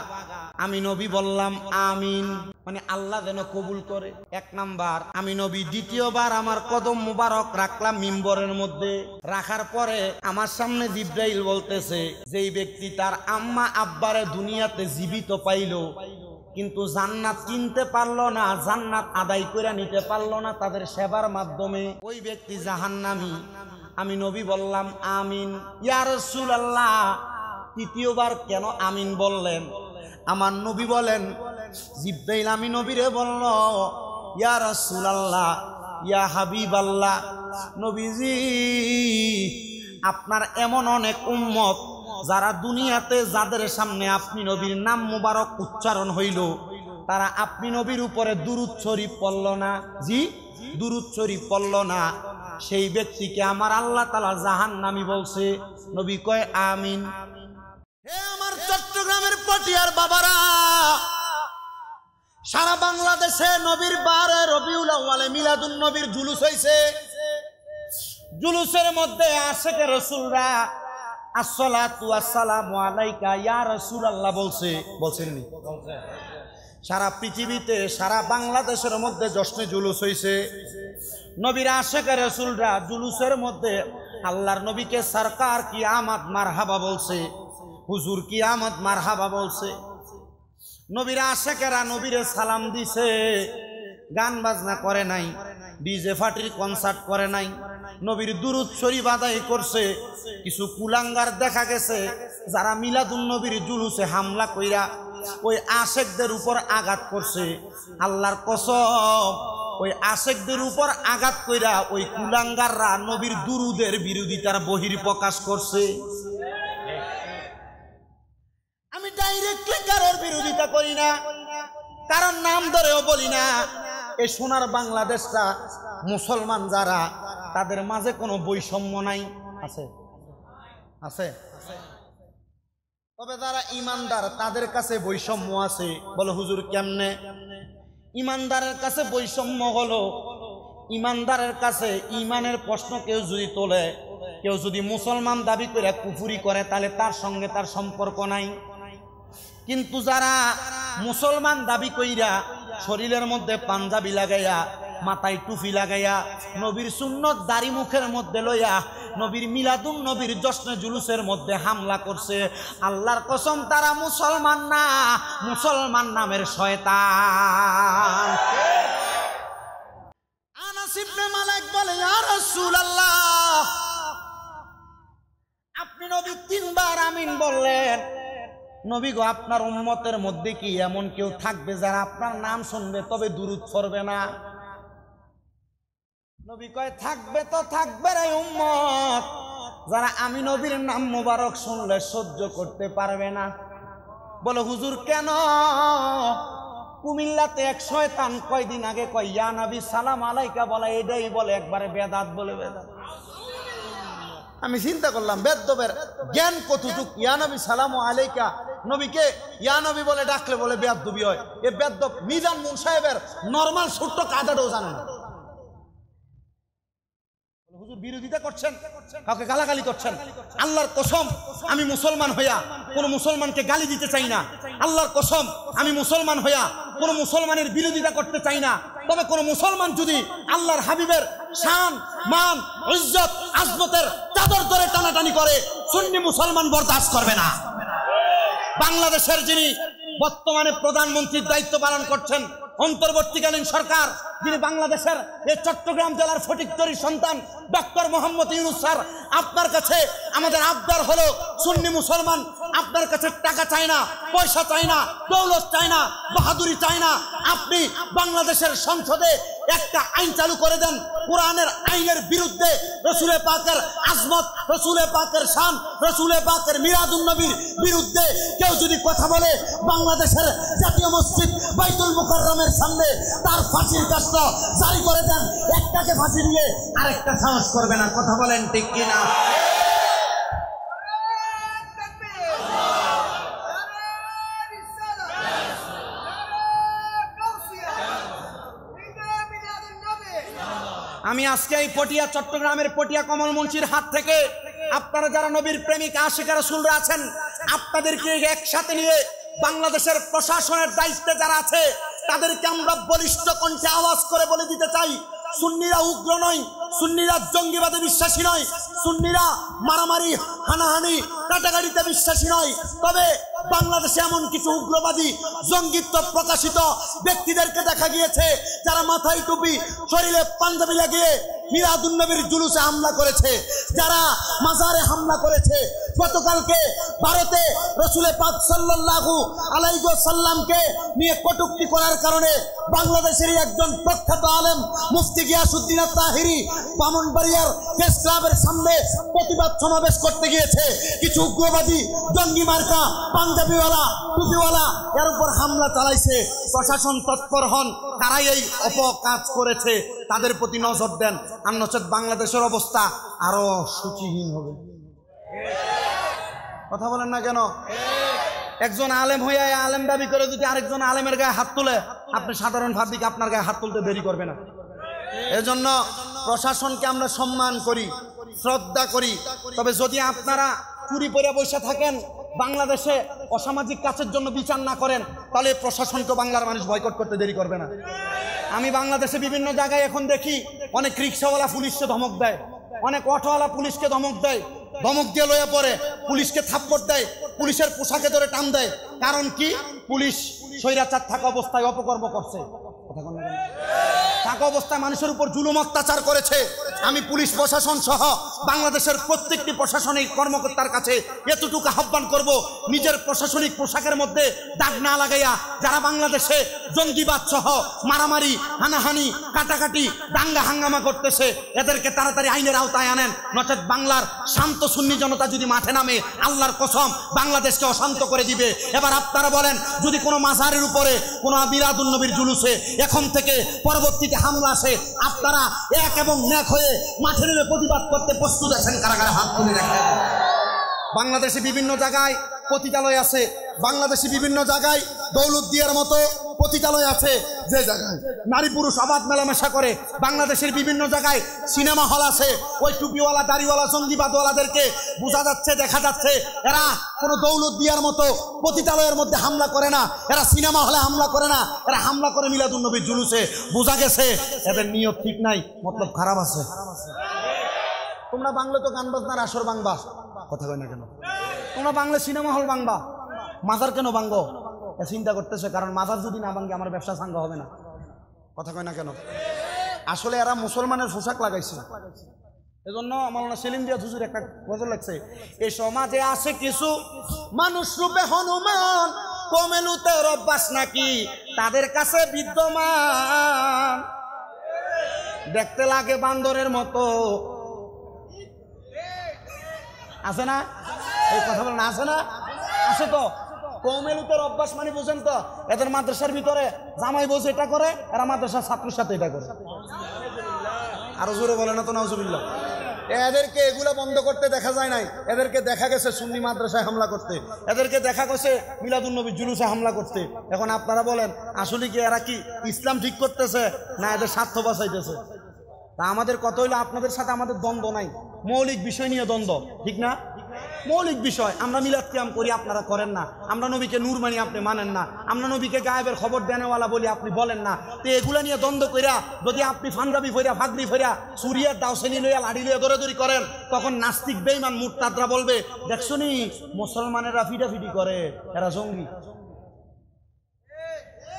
আমি নবী বললাম আমিন, মানে আল্লাহ যেন কবুল করে। এক নাম্বার। আমি নবী দ্বিতীয়বার আমার কদম মুবারক রাখলাম মিম্বরের মধ্যে, রাখার পরে আমার সামনে জিবরাইল বলতেছে, যেই ব্যক্তি তার আম্মা আব্বারে দুনিয়াতে জীবিত পাইলো কিন্তু জান্নাত কিনতে পারলো না, জান্নাত আদায় করে নিতে পারলো না তাদের সেবার মাধ্যমে, ওই ব্যক্তি জাহান্নামী। আমি নবী বললাম আমিন। ইয়া রাসূলুল্লাহ, তৃতীয়বার কেন আমিন বললেন? আমার নবী বলেন, জিবরাইল আমি নবীরে বলল, ইয়া রাসূলুল্লাহ, ইয়া হাবিবাল্লাহ, নবীজি আপনার এমন অনেক উম্মত যারা দুনিয়াতে যাদের সামনে আপনি নবীর নাম মুবারক উচ্চারণ হইল, তারা আপনি নবীর উপরে দুরূদ শরীফ পড়ল না। জি, দুরূদ শরীফ পড়ল না, সেই ব্যক্তিকে আমার আল্লাহ তাআলা জাহান্নামী বলছে। নবী কয় আমিন। হে আমার চট্টগ্রামের পটিয়ার বাবারা, সারা বাংলাদেশে নবীর বারে রবিউল আউয়ালে মিলাদুন নবীর জুলুস হইছে। জুলুসের মধ্যে আশিকে রাসূলরা আসসালাতু ওয়াসসালামু আলাইকা ইয়া রাসূলুল্লাহ বলছেননি? সারা পৃথিবীতে সারা বাংলাদেশের মধ্যে জশ্নে জুলুস হইছে। নবীর আশিকে রাসূলরা জুলুসের মধ্যে আল্লাহর নবীকে সরকার কিয়ামত মারহাবা বলছে, হুজুর কিয়ামত মারহাবা বলছে। নবীর আশিকেরা নবীরে সালাম দিছে, গান বাজনা করে নাই, ডিজে পার্টির কনসার্ট করে নাই, নবীর দুরূদ শরীফ আদায় করছে। কিছু কুলাঙ্গার দেখা গেছে যারা মিলাদুন নবীর জুলুসে হামলা কইরা ওই আশেকদের উপর আঘাত করছে। আল্লাহর কসম, ওই আশেকদের উপর আঘাত কইরা ওই কুলাঙ্গাররা নবীর দুরূদের বিরোধিতার বহিঃপ্রকাশ করছে। আমি ডাইরেক্টলি কারোর বিরোধিতা করি না, কারণ নাম ধরেও বলি না। এই সোনার বাংলাদেশটা মুসলমান যারা, তাদের মাঝে কোনো বৈষম্য নাই, আছে আছে তবে যারা ইমানদার তাদের কাছে বৈষম্য আছে। বলো হুজুর কেমনে? ইমানদারের কাছে বৈষম্য হলো, ইমানদারের কাছে ইমানের প্রশ্ন কেউ যদি তোলে, কেউ যদি মুসলমান দাবি করে কুফরি করে, তাহলে তার সঙ্গে তার সম্পর্ক নাই। কিন্তু যারা মুসলমান দাবি কইরা শরীরের মধ্যে পাঞ্জাবি লাগাইয়া মাথায় টুপি লাগাইয়া নবীর সুন্নত দাড়ি মুখের মধ্যে লইয়া নবীর মিলাদুন নবীর জশ্নে জুলুসের মধ্যে হামলা করছে। আল্লাহর কসম তারা মুসলমান না, মুসলমান নামের শয়তান। আনাস ইবনে মালিক বলে, ইয়া রাসূলুল্লাহ, আপনি নবী তিনবার আমিন বললেন। নবী গো, আপনার উম্মতের মধ্যে কি এমন কেউ থাকবে যারা আপনার নাম শুনবে তবে দুরূদ পড়বে না? নবী কয়, থাকবে তো থাকবে রে উম্মত, যারা আমি নবীর নাম মুবারক শুনলে সহ্য করতে পারবে না। বলে হুজুর কেন? কুমিল্লাতে এক শয়তান কয়দিন আগে কয় ইয়া নবী সালাম আলাইকা বলে, এটাই বলে একবারে বেদাত বলে বেদাত। আমি চিন্তা করলাম বেদ্যবের জ্ঞান কতটুক। ইয়া নবী সালাম আলাইকা, নবীকে ইয়া নবী বলে ডাকলে বলে বেয়াদবি হয়। এ বেদ্যব মিজান মুন সাহেবের নরমাল ছোট্ট কাদাটাও জানে না। হুজুর বিরোধিতা করছেন, কাউকে গালাগালি করছেন। আল্লাহর কসম আমি মুসলমান হইয়া কোন মুসলমানকে গালি দিতে চাই না। আল্লাহর কসম আমি মুসলমান হইয়া কোন মুসলমানের বিরোধিতা করতে চাই না। তবে কোন মুসলমান যদি আল্লাহর হাবিবের শান মান ইজ্জত আজমতের চাদর ধরে টানাটানি করে, সুন্নি মুসলমান বরদাস্ত করবে না। বাংলাদেশের যিনি বর্তমানে প্রধানমন্ত্রীর দায়িত্ব পালন করছেন, অন্তর্বর্তীকালীন সরকার, যিনি বাংলাদেশের এই চট্টগ্রাম জেলার ফটিকছড়ির সন্তান ডক্টর মোহাম্মদ ইউনূস স্যার, আপনার কাছে আমাদের আবদার হলো, সুন্নি মুসলমান আপনার কাছে টাকা চাই না, পয়সা চাই না, দৌলত চাই না, বাহাদুরি চাই না। আপনি বাংলাদেশের সংসদে একটা আইন চালু করে দেন, কোরআনের আইনের বিরুদ্ধে রসুলে পাকের আজমত, রসুলে পাকের শান, রসুলে পাকের মিলাদুন নবীর বিরুদ্ধে কেউ যদি কথা বলে, বাংলাদেশের জাতীয় মসজিদ বাইতুল মুকাররমের সামনে তার ফাঁসির কাজটা জারি করে দেন। একটাকে ফাঁসি দিয়ে আরেকটা সাহস করবে না। কথা বলেন ঠিক কিনা? আমি আজকে এই পটিয়া, চট্টগ্রামের পটিয়া কমল মুন্সির হাত থেকে আপনারা যারা নবীর প্রেমিক আশিক রাসূলরা আছেন, আপনাদেরকে একসাথে নিয়ে বাংলাদেশের প্রশাসনের দায়িত্বে যারা আছে তাদেরকে আমরা বলিষ্ঠ কণ্ঠে আওয়াজ করে বলে দিতে চাই, সুন্নিরা উগ্র নয়, সুন্নিরা জঙ্গিবাদে বিশ্বাসী নয়, সুন্নিরা মারামারি হানাহানি কাটাকাটিতে বিশ্বাসী নয়। তবে বাংলাদেশে এমন কিছু উগ্রবাদী জঙ্গিত্ব প্রকাশিত ব্যক্তিদেরকে দেখা গিয়েছে যারা মাথায় টুপি শরীরে পাঞ্জাবি লাগিয়ে মিলাদুন নবীর জুলুসে হামলা করেছে, যারা মাজারে হামলা করেছে। গতকালকে ভারতে রসুলে পাক সাল্লাল্লাহু আলাইহি ওয়াসাল্লামকে নিয়ে কটূক্তি করার কারণে বাংলাদেশেরই একজন প্রখ্যাত আলেম মুফতি গিয়াসউদ্দিন তাহিরি ব্রাহ্মণবাড়িয়ার প্রেস ক্লাবের সামনে প্রতিবাদ সমাবেশ করতে গিয়েছে। কিছু উগ্রবাদী জঙ্গি মার্কা পাঞ্জাবিওয়ালা টুপিওয়ালা এর উপর হামলা চালাইছে। প্রশাসন তৎপর হন, তারাই এই অপকাজ করেছে, তাদের প্রতি নজর দেন, আর নচেত বাংলাদেশের অবস্থা আরো সূচিহীন হবে। কথা বলেন না কেন? একজন আলেম হইয়া আলেম দাবি করে যদি আরেকজন আলেমের গায়ে হাত তুলে, আপনি সাধারণ ভাবি আপনার গায়ে হাত তুলতে দেরি করবে না। এজন্য প্রশাসনকে আমরা সম্মান করি, শ্রদ্ধা করি। তবে যদি আপনারা চুরি পরে বসে থাকেন, বাংলাদেশে অসামাজিক কাজের জন্য বিচার না করেন, তাহলে প্রশাসনকে বাংলার মানুষ বয়কট করতে দেরি করবে না। আমি বাংলাদেশে বিভিন্ন জায়গায় এখন দেখি অনেক রিক্সাওয়ালা পুলিশকে ধমক দেয়, অনেক অটোওয়ালা পুলিশকে ধমক দেয়, ধমক দিয়ে লইয়া পরে পুলিশকে থাপ্পড় দেয়, পুলিশের পোশাকে ধরে টান দেয়। কারণ কি? পুলিশ স্বৈরাচার থাকা অবস্থায় অপকর্ম করছে, থাকা অবস্থায় মানুষের উপর জুলুম অত্যাচার করেছে। আমি পুলিশ প্রশাসন সহ বাংলাদেশের প্রত্যেকটি প্রশাসনিক কর্মকর্তার কাছে এতটুকু আহ্বান করব, নিজের প্রশাসনিক পোশাকের মধ্যে দাগ না লাগাইয়া যারা বাংলাদেশে জঙ্গিবাদ সহ মারামারি হানাহানি কাটাকাটি দাঙ্গা হাঙ্গামা করতেছে, এদেরকে তাড়াতাড়ি আইনের আওতায় আনেন। নচেত বাংলার শান্ত সুন্নি জনতা যদি মাঠে নামে, আল্লাহর কসম বাংলাদেশকে অশান্ত করে দিবে। এবার আপনারা বলেন, যদি কোনো মাজারের উপরে কোনো মিলাদুন নবীর জুলুসে এখন থেকে পরবর্তীতে হামলা আসে, আপনারা এক এবং নেক হয়ে মাঠে নেমে প্রতিবাদ করতে প্রস্তুত আছেন? কারাগারে হাত তুলে রাখেন। বাংলাদেশে বিভিন্ন জায়গায় পতিতালয় আছে, বাংলাদেশে বিভিন্ন জায়গায় দৌলতদিয়ার মতো পতিতালয় আছে যে জায়গায় নারী পুরুষ অবাধ মেলামেশা করে, বাংলাদেশের বিভিন্ন জায়গায় সিনেমা হল আছে, ওই টুপিওয়ালা দাড়িওয়ালা জঙ্গিবাদওয়ালাদেরকে বোঝা যাচ্ছে, দেখা যাচ্ছে এরা কোনো দৌলত দিয়ার মতো পতিতালয়ের মধ্যে হামলা করে না, এরা সিনেমা হলে হামলা করে না, এরা হামলা করে মিলাদুন্নবীর জুলুসে। বোঝা গেছে এদের নিয়ত ঠিক নাই, মতলব খারাপ আছে। তোমরা বাংলা তো গান বাজনার আসর বাংবা, কথা কয় না কেন? তোমরা বাংলা সিনেমা হল বাংবা, মাজার কেন ভাঙ্গো? চিন্তা করতেছে, কারণ মাজার যদি না ভাঙ্গে আমার ব্যবসা সাঙ্গ হবে না, কথা কয় না কেন? আসলে এরা মুসলমানের পোশাক লাগাইছে। এজন্য মাওলানা সেলিম দিয়া হুজুর একটা গজল লাগছে, এই সমাজে আছে কিছু মানুষ রূপে হনুমান, কমেলুতে রব্বাস নাকি তাদের কাছে বিদ্যমান, দেখতে লাগে বান্দরের মতো। আছে না? এই কথা বলেন, আছে না? আছে তো। কৌমেলুতের অভ্যাস মানে বুঝেন তো, এদের মাদ্রাসার ভিতরে জামাই বসে এটা করে, এরা মাদ্রাসার ছাত্রের সাথে এটা করে। আরো জোরে বলে না তো নাউজুবিল্লাহ। এদেরকে এগুলো বন্ধ করতে দেখা যায় নাই, এদেরকে দেখা গেছে সুন্নি মাদ্রাসায় হামলা করতে, এদেরকে দেখা গেছে মিলাদুন্নবীর জুলুসে হামলা করতে। এখন আপনারা বলেন আসলে কি এরা কি ইসলাম ঠিক করতেছে না এদের স্বার্থ বাঁচাইতেছে? তা আমাদের কত হইলো, আপনাদের সাথে আমাদের দ্বন্দ্ব নাই, মৌলিক বিষয় নিয়ে দ্বন্দ্ব, ঠিক না? মৌলিক বিষয়। আমরা মিলাদ কিয়াম করি, আপনারা করেন না। আমরা নবীকে নূর মানি, আপনি মানেন না। আমরা নবীকে গায়েবের খবর দেনেওয়ালা বলি, আপনি বলেন না। তো এগুলা নিয়ে দ্বন্দ্ব কইরা যদি আপনি ফান্ডাবি ফইরা ফাগরি ফইরা সুরিয়ার দাওসেনি লইয়া লাড়ি লইয়া দৌড়াদৌড়ি করেন, তখন নাস্তিক বেঈমান মুরতাদরা বলবে দেখছো নি মুসলমানেরা ফিটাফিটি করে, এরা জঙ্গি।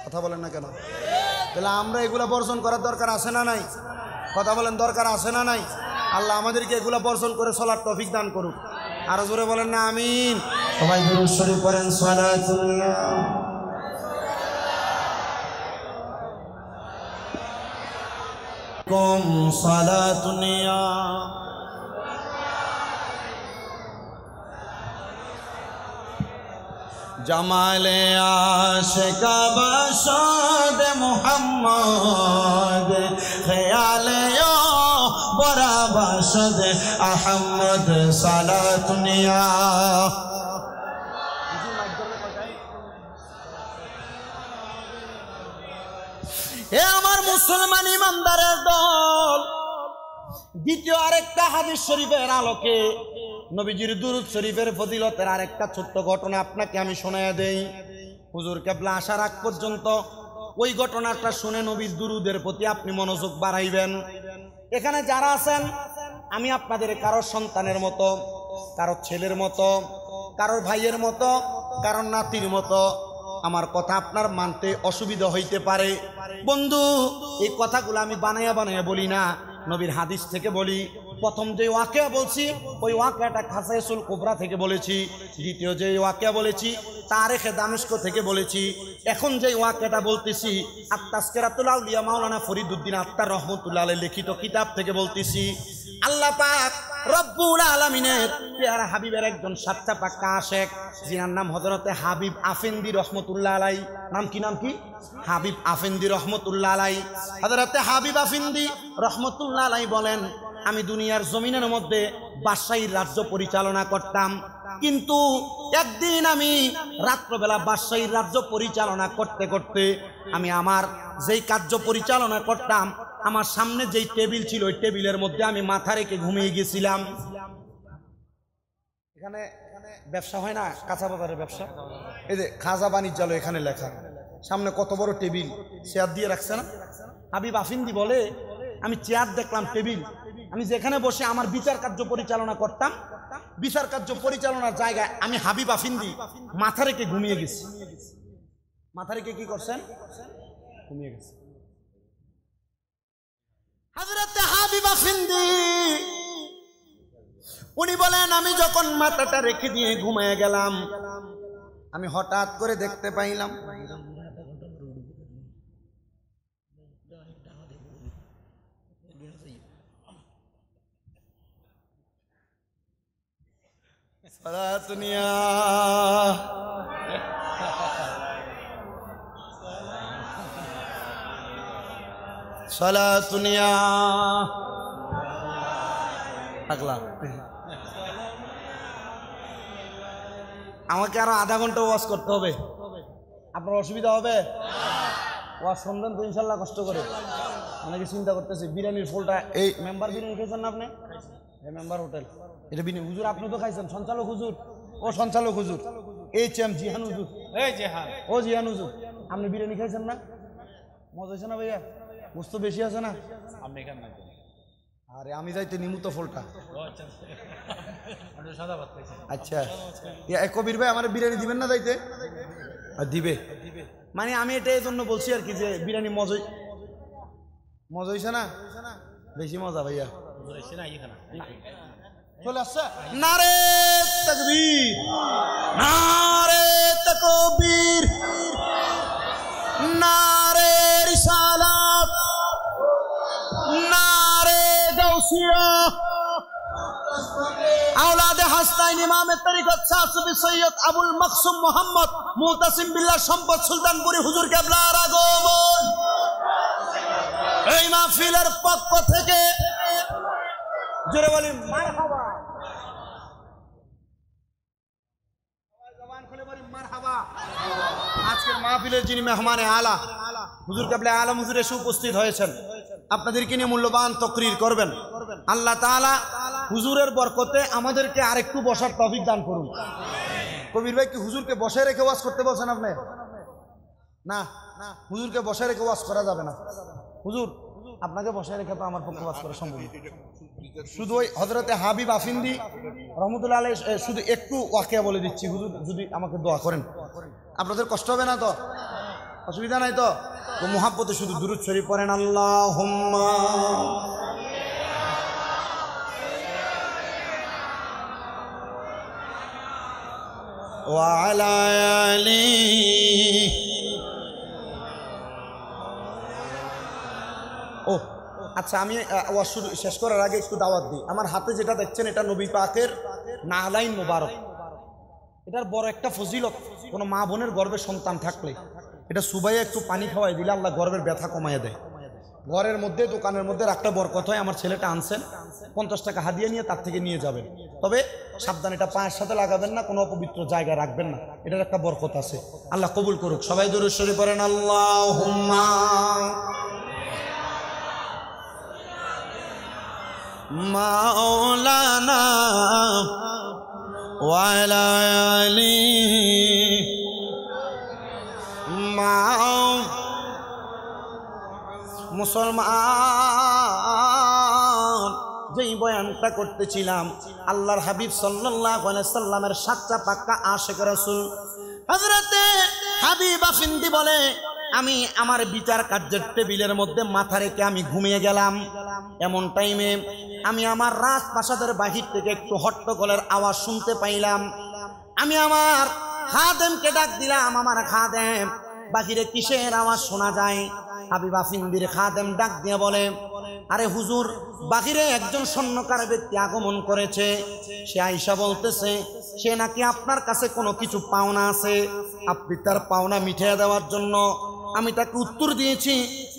কথা বলেন না কেন? তাহলে আমরা এগুলা বর্জন করার দরকার আছে না নাই? কথা বলেন, দরকার আছে না নাই? আল্লাহ আমাদেরকে এগুলা বর্জন করে চলার তৌফিক দান করুক। আরো জোরে বলেন না আমিন। সবাই দুরূদ শরীফ পড়েন। সালাতুনিয়া জামালে আশিকা বাশাদ মুহাম্মদ খেয়ালে বরা বাশাদ আহমদ সালাতুনিয়া। এ আমার মুসলমান ইমানদারের দল, দ্বিতীয় আরেকটা হাদিস শরীফের আলোকে নবীজির দুরূদ শরীফের ফজিলতের আরেকটা ছোট্ট ঘটনা আপনাকে আমি শোনায়া দেই। হুজুর কেবলা আসার আগ পর্যন্ত ওই ঘটনাটা শুনে নবীর দুরূদের প্রতি আপনি মনোযোগ বাড়াইবেন। এখানে যারা আছেন, আমি আপনাদের কারোর সন্তানের মতো, কারোর ছেলের মতো, কারোর ভাইয়ের মতো, কারোর নাতির মতো। আমার কথা আপনার মানতে অসুবিধা হইতে পারে। বন্ধু, এই কথাগুলো আমি বানাইয়া বানাইয়া বলি না, নবীর হাদিস থেকে বলি। প্রথম যে ওয়াকিয়া বলছি ওই ওয়াকিয়াটা খাসাইসুল কুবরা থেকে বলেছি। দ্বিতীয় যে ওয়াকিয়া বলেছি তারিখে দামেস্ক থেকে বলেছি। এখন যে ওয়াকিয়াটা বলতেছি আত-তাসকিরাতুল আউলিয়া মাওলানা ফরিদউদ্দিন আত্তার রহমাতুল্লাহ আলাইহি লিখিত কিতাব থেকে বলতেছি। আল্লাহ পাক রব্বুল আলামিনের পেয়ারা হাবিবের একজন সাতটা পাক্কা আশেক, যিনার নাম হযরতে হাবিব আফেন্দি রহমতুল্লাহ আলাইহি। নাম কি? নাম কি? হাবিব আফেন্দি রহমতুল্লাহ আলাইহি। হযরতে হাবিব আফেন্দি রহমতুল্লাহ আলাইহি বলেন, আমি দুনিয়ার জমিনের মধ্যে বাদশাহীর রাজ্য পরিচালনা করতাম, কিন্তু একদিন আমি রাত্রবেলা বাদশাহীর রাজ্য পরিচালনা করতে করতে আমি আমার যেই কার্য পরিচালনা করতাম, আমার সামনে যেই টেবিল ছিল ওই টেবিলের মধ্যে আমি মাথা রেখে ঘুমিয়ে গেছিলাম। এখানে ব্যবসা হয় না, কাঁচা বাজারের ব্যবসা, এই যে খাজা বাণিজ্যালয় এখানে লেখা, সামনে কত বড় টেবিল চেয়ার দিয়ে রাখছে না। হাবিব আফেন্দি বলে, আমি চেয়ার দেখলাম, টেবিল, আমি যেখানে বসে আমার বিচার কার্য পরিচালনা করতাম, বিচার কার্য পরিচালনার জায়গায় আমি হাবিব আফেন্দি মাথা রেখে ঘুমিয়ে গেছি। মাথা রেখে কি করছেন? ঘুমিয়ে গেছে। হযরত হাবিব আফেন্দি উনি বলেন, আমি যখন মাথাটা রেখে দিয়ে ঘুমিয়ে গেলাম, আমি হঠাৎ করে দেখতে পাইলাম সালাতুনিয়া সালাতুনিয়া আগলা। আমাকে আরো আধা ঘন্টা ওয়াজ করতে হবে, আপনার অসুবিধা হবে? ওয়াজ শুনবেন তো ইনশাল্লাহ কষ্ট করে। অনেকে চিন্তা করতেছে বিরিয়ানির ফুলটা এই মেম্বার বিরিয়ানি খেয়েছেন না আপনি? এই মেম্বার হোটেল এটা বিরিয়ানি হুজুর আপনি তো খাইছেন। সঞ্চালক হুজুর, ও সঞ্চালক হুজুর, HM জিহান হুজুর, এই জিহান, ও জিহান হুজুর, আপনি বিরিয়ানি খাইছেন না? মজা হয়েছে না ভাইয়া? গোস্ত বেশি আছে না? আপনি এখানে না? আরে আমি যাইতে নিমুতো ফুলটা। আচ্ছা কবির ভাই আমার বিরিয়ানি দিবেন না যাইতে? দিবে মানে আমি এটা এই জন্য বলছি আর কি যে বিরিয়ানি মজা হয়েছে না? বেশি মজা ভাইয়া চলে আসছে। নারে তাকবীর, নারে তাকবীর, নারে রিসালাত, নারে গাউসিয়া, আওলাদে হাসনাইন ইমামে তরিকত শাহ সুফি সৈয়দ আবুল মাকসুম মোহাম্মদ মুতাসিম বিল্লাহ সম্পদ সুলতানপুরি হুজুর কেবলার আগমন। এই মাহফিলের পক্ষ থেকে জোরে বলি মারহাবা, জবান খুলে বলি মারহাবা। আজকের মাহফিলের যিনি মেহমানে আলা হুজুর কেবলা আলম হুজুর এসে উপস্থিত হয়েছেন, আপনাদেরকে নিয়ে মূল্যবান তকরির করবেন। আল্লাহ তাআলা হুজুরের বরকতে আমাদেরকে আরেকটু বসার তৌফিক দান করুন। কবির ভাই কি হুজুরকে বসায় রেখে ওয়াজ করতে বলছেন আপনি? না, হুজুরকে বসায় রেখে ওয়াজ করা যাবে না। হুজুর আপনাকে বসায় রেখে তো আমার পক্ষে ওয়াজ করা সম্ভব না। শুধু ওই হযরতে হাবিব আফিন্দি রহমতুল্লাহ আলাইহি শুধু একটু ওয়াকিয়া বলে দিচ্ছি, হুজুর যদি আমাকে দোয়া করেন। আপনাদের কষ্ট হবে না তো? অসুবিধা নাই তো? তো মুহাব্বতে শুধু দুরূদ শরীফ পড়েন, আল্লাহুম্মা ওয়া আলা আলি ও আচ্ছা আমি ওয়াজ শুরু শেষ করার আগে একটু দাওয়াত দিই। আমার হাতে যেটা দেখছেন এটা নবী পাকের নালাইন মোবারক। এটার বড় একটা ফজিলত, কোনো মা বোনের গর্ভে সন্তান থাকলে এটা সুবাইয়ে একটু পানি খাওয়াই দিলে আল্লাহ গর্ভের ব্যথা কমাইয়া দেয়। ঘরের মধ্যে দোকানের মধ্যে রাখতে বরকত হয়। আমার ছেলেটা আনছেন, 50 টাকা হাদিয়া নিয়ে তার থেকে নিয়ে যাবেন। তবে সাবধান, এটা পায়ের সাথে লাগাবেন না, কোনো অপবিত্র জায়গায় রাখবেন না, এটার একটা বরকত আছে। আল্লাহ কবুল করুক। সবাই দুরূদ শরীফ পড়েন, আল্লাহুম্মা মাওলানা ওয়া আলা আলি মুসলমান। যেই বয়ানটা করতেছিলাম আল্লাহর হাবিব সাল্লাল্লাহু আলাইহি সাল্লামের সাচ্চা পাক্কা আশিক রাসূল হযরতে হাবিব আফিন্দি বলে, আমি আমার বিচার কার্যের টেবিলের মধ্যে মাথা রেখে আমি ঘুমিয়ে গেলাম। এমন টাইমে আমি আমার রাজপ্রাসাদের বাহির থেকে একটু হট্টগোলের আওয়াজ শুনতে পাইলাম। আমি আমার খাদেমকে ডাক দিলাম, আমার খাদেম বাহিরে কিসের আওয়াজ শোনা যায়? হাবিব আফিন্দির খাদেম ডাক দিয়ে বলে, আরে হুজুর, বাহিরে একজন স্বর্ণকার ব্যক্তি আগমন করেছে। সে আয়েশা বলতেছে সে নাকি আপনার কাছে কোনো কিছু পাওনা আছে, আপনি তার পাওনা মিটিয়ে দেওয়ার জন্য। আমি তাকে উত্তর দিয়েছি,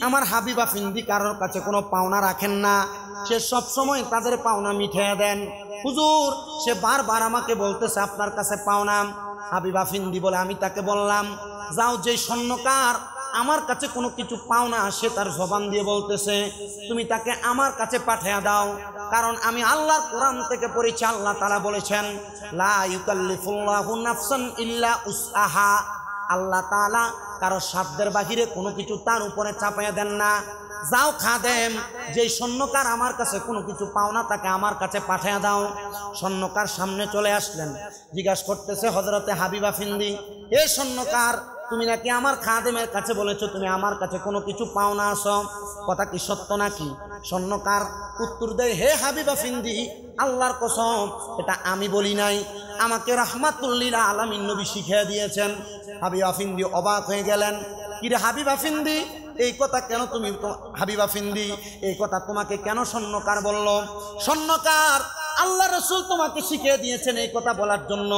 আমার হাবিব আফিন্দি কারোর কাছে কোনো পাওনা রাখেন না, সে সব সময় তাদের পাওনা মিটিয়ে দেন। হুজুর, সে বারবার আমাকে বলতেছে আপনার কাছে পাওনা। হাবিব আফিন্দি বলে, আমি তাকে বললাম, যাও, যে স্বর্ণকার আমার কাছে কোনো কিছু পাওনা সে তার জবান দিয়ে বলতেছে, তুমি তাকে আমার কাছে পাঠিয়ে দাও। কারণ আমি আল্লাহর কোরআন থেকে পড়েছি, আল্লাহ তাআলা বলেছেন, লা ইউকাল্লিফুল্লাহু নাফসান ইল্লা উসআহা। আল্লাহ তাআলা কারো সাধ্যের বাহিরে কোনো কিছু তার উপরে চাপাইয়া দেন না। যাও খাদেম, যেই স্বর্ণকার আমার কাছে কোনো কিছু পাওনা তাকে আমার কাছে পাঠিয়ে দাও। স্বর্ণকার সামনে চলে আসলেন, জিজ্ঞাসা করতেছে হযরতে হাবিব আফিন্দি, এ স্বর্ণকার, তুমি নাকি আমার খাদেমের কাছে বলেছো তুমি আমার কাছে কোনো কিছু পাওনা আসো, কথা কি সত্য নাকি? স্বর্ণকার উত্তর দেয়, হে হাবিব আফিন্দি, আল্লাহর কসম, এটা আমি বলি নাই, আমাকে রাহমাতুল লিল আলামিন নবী শিখিয়ে দিয়েছেন। হাবিব আফিন্দি অবাক হয়ে গেলেন, কিরে হাবিব আফিন্দি, এই কথা কেন তুমি, হাবিব আফিন্দি, এই কথা তোমাকে কেন স্বর্ণকার বলল? স্বর্ণকার, আল্লাহ রাসূল তোমাকে শিখিয়ে দিয়েছেন এই কথা বলার জন্য।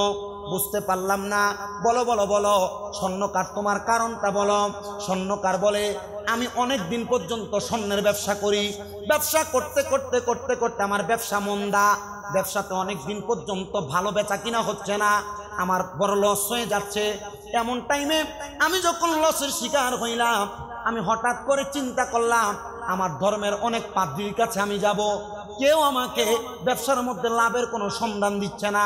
বুঝতে পারলাম না, বলো বলো বলো, স্বর্ণকার তোমার কারণটা বলো। স্বর্ণকার বলে, আমি অনেক দিন পর্যন্ত স্বর্ণের ব্যবসা করি, ব্যবসা করতে করতে করতে করতে আমার ব্যবসা মন্দা, ব্যবসাতে অনেক দিন পর্যন্ত ভালো বেচা কিনা হচ্ছে না, আমার বড় লস হয়ে যাচ্ছে। এমন টাইমে আমি যখন লসের শিকার হইলাম, আমি হঠাৎ করে চিন্তা করলাম আমার ধর্মের অনেক পাদ্রীর কাছে আমি যাব, কেউ আমাকে ব্যবসার মধ্যে লাভের কোনো সন্ধান দিচ্ছে না।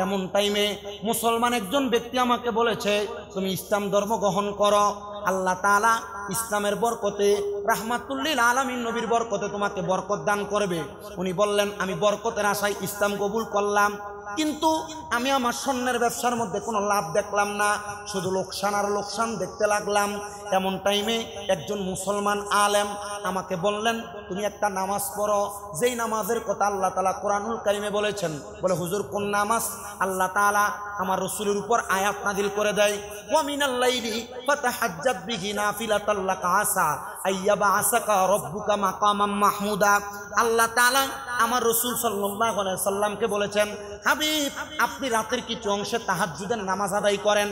এমন টাইমে মুসলমান একজন ব্যক্তি আমাকে বলেছে, তুমি ইসলাম ধর্ম গ্রহণ করো, আল্লাহ তাআলা ইসলামের বরকতে, রাহমাতুল্লিল আলামিন নবীর বরকতে তোমাকে বরকত দান করবে। উনি বললেন, আমি বরকতের আশায় ইসলাম কবুল করলাম, কিন্তু আমি আমার স্বর্ণের ব্যবসার মধ্যে কোনো লাভ দেখলাম না, শুধু লোকসান আর লোকসান দেখতে লাগলাম। এমন টাইমে একজন মুসলমান আলেম আমাকে বললেন, তুমি একটা নামাজ পড়ো, যেই নামাজের কথা আল্লাহ তাআলা কোরআনুল কারিমে বলেছেন। বলে, হুজুর কোন নামাজ? আল্লাহ তাআলা আমার রাসূলের উপর আয়াত নাযিল করে দেয়, ওয়া মিনাল লাইলি ফাতাহাজ্জাদ বিহি নাফিলাতাল লাকা আসা আইয়াবআসাকা রাব্বুকা মাকামাম মাহমুদা। আল্লাহ তাআলা আমার রাসূল সাল্লাল্লাহু আলাইহি সাল্লামকে বলেছেন, হাবিব, আপনি রাতের কিছু অংশে তাহাজ্জুদের নামাজ আদায় করেন,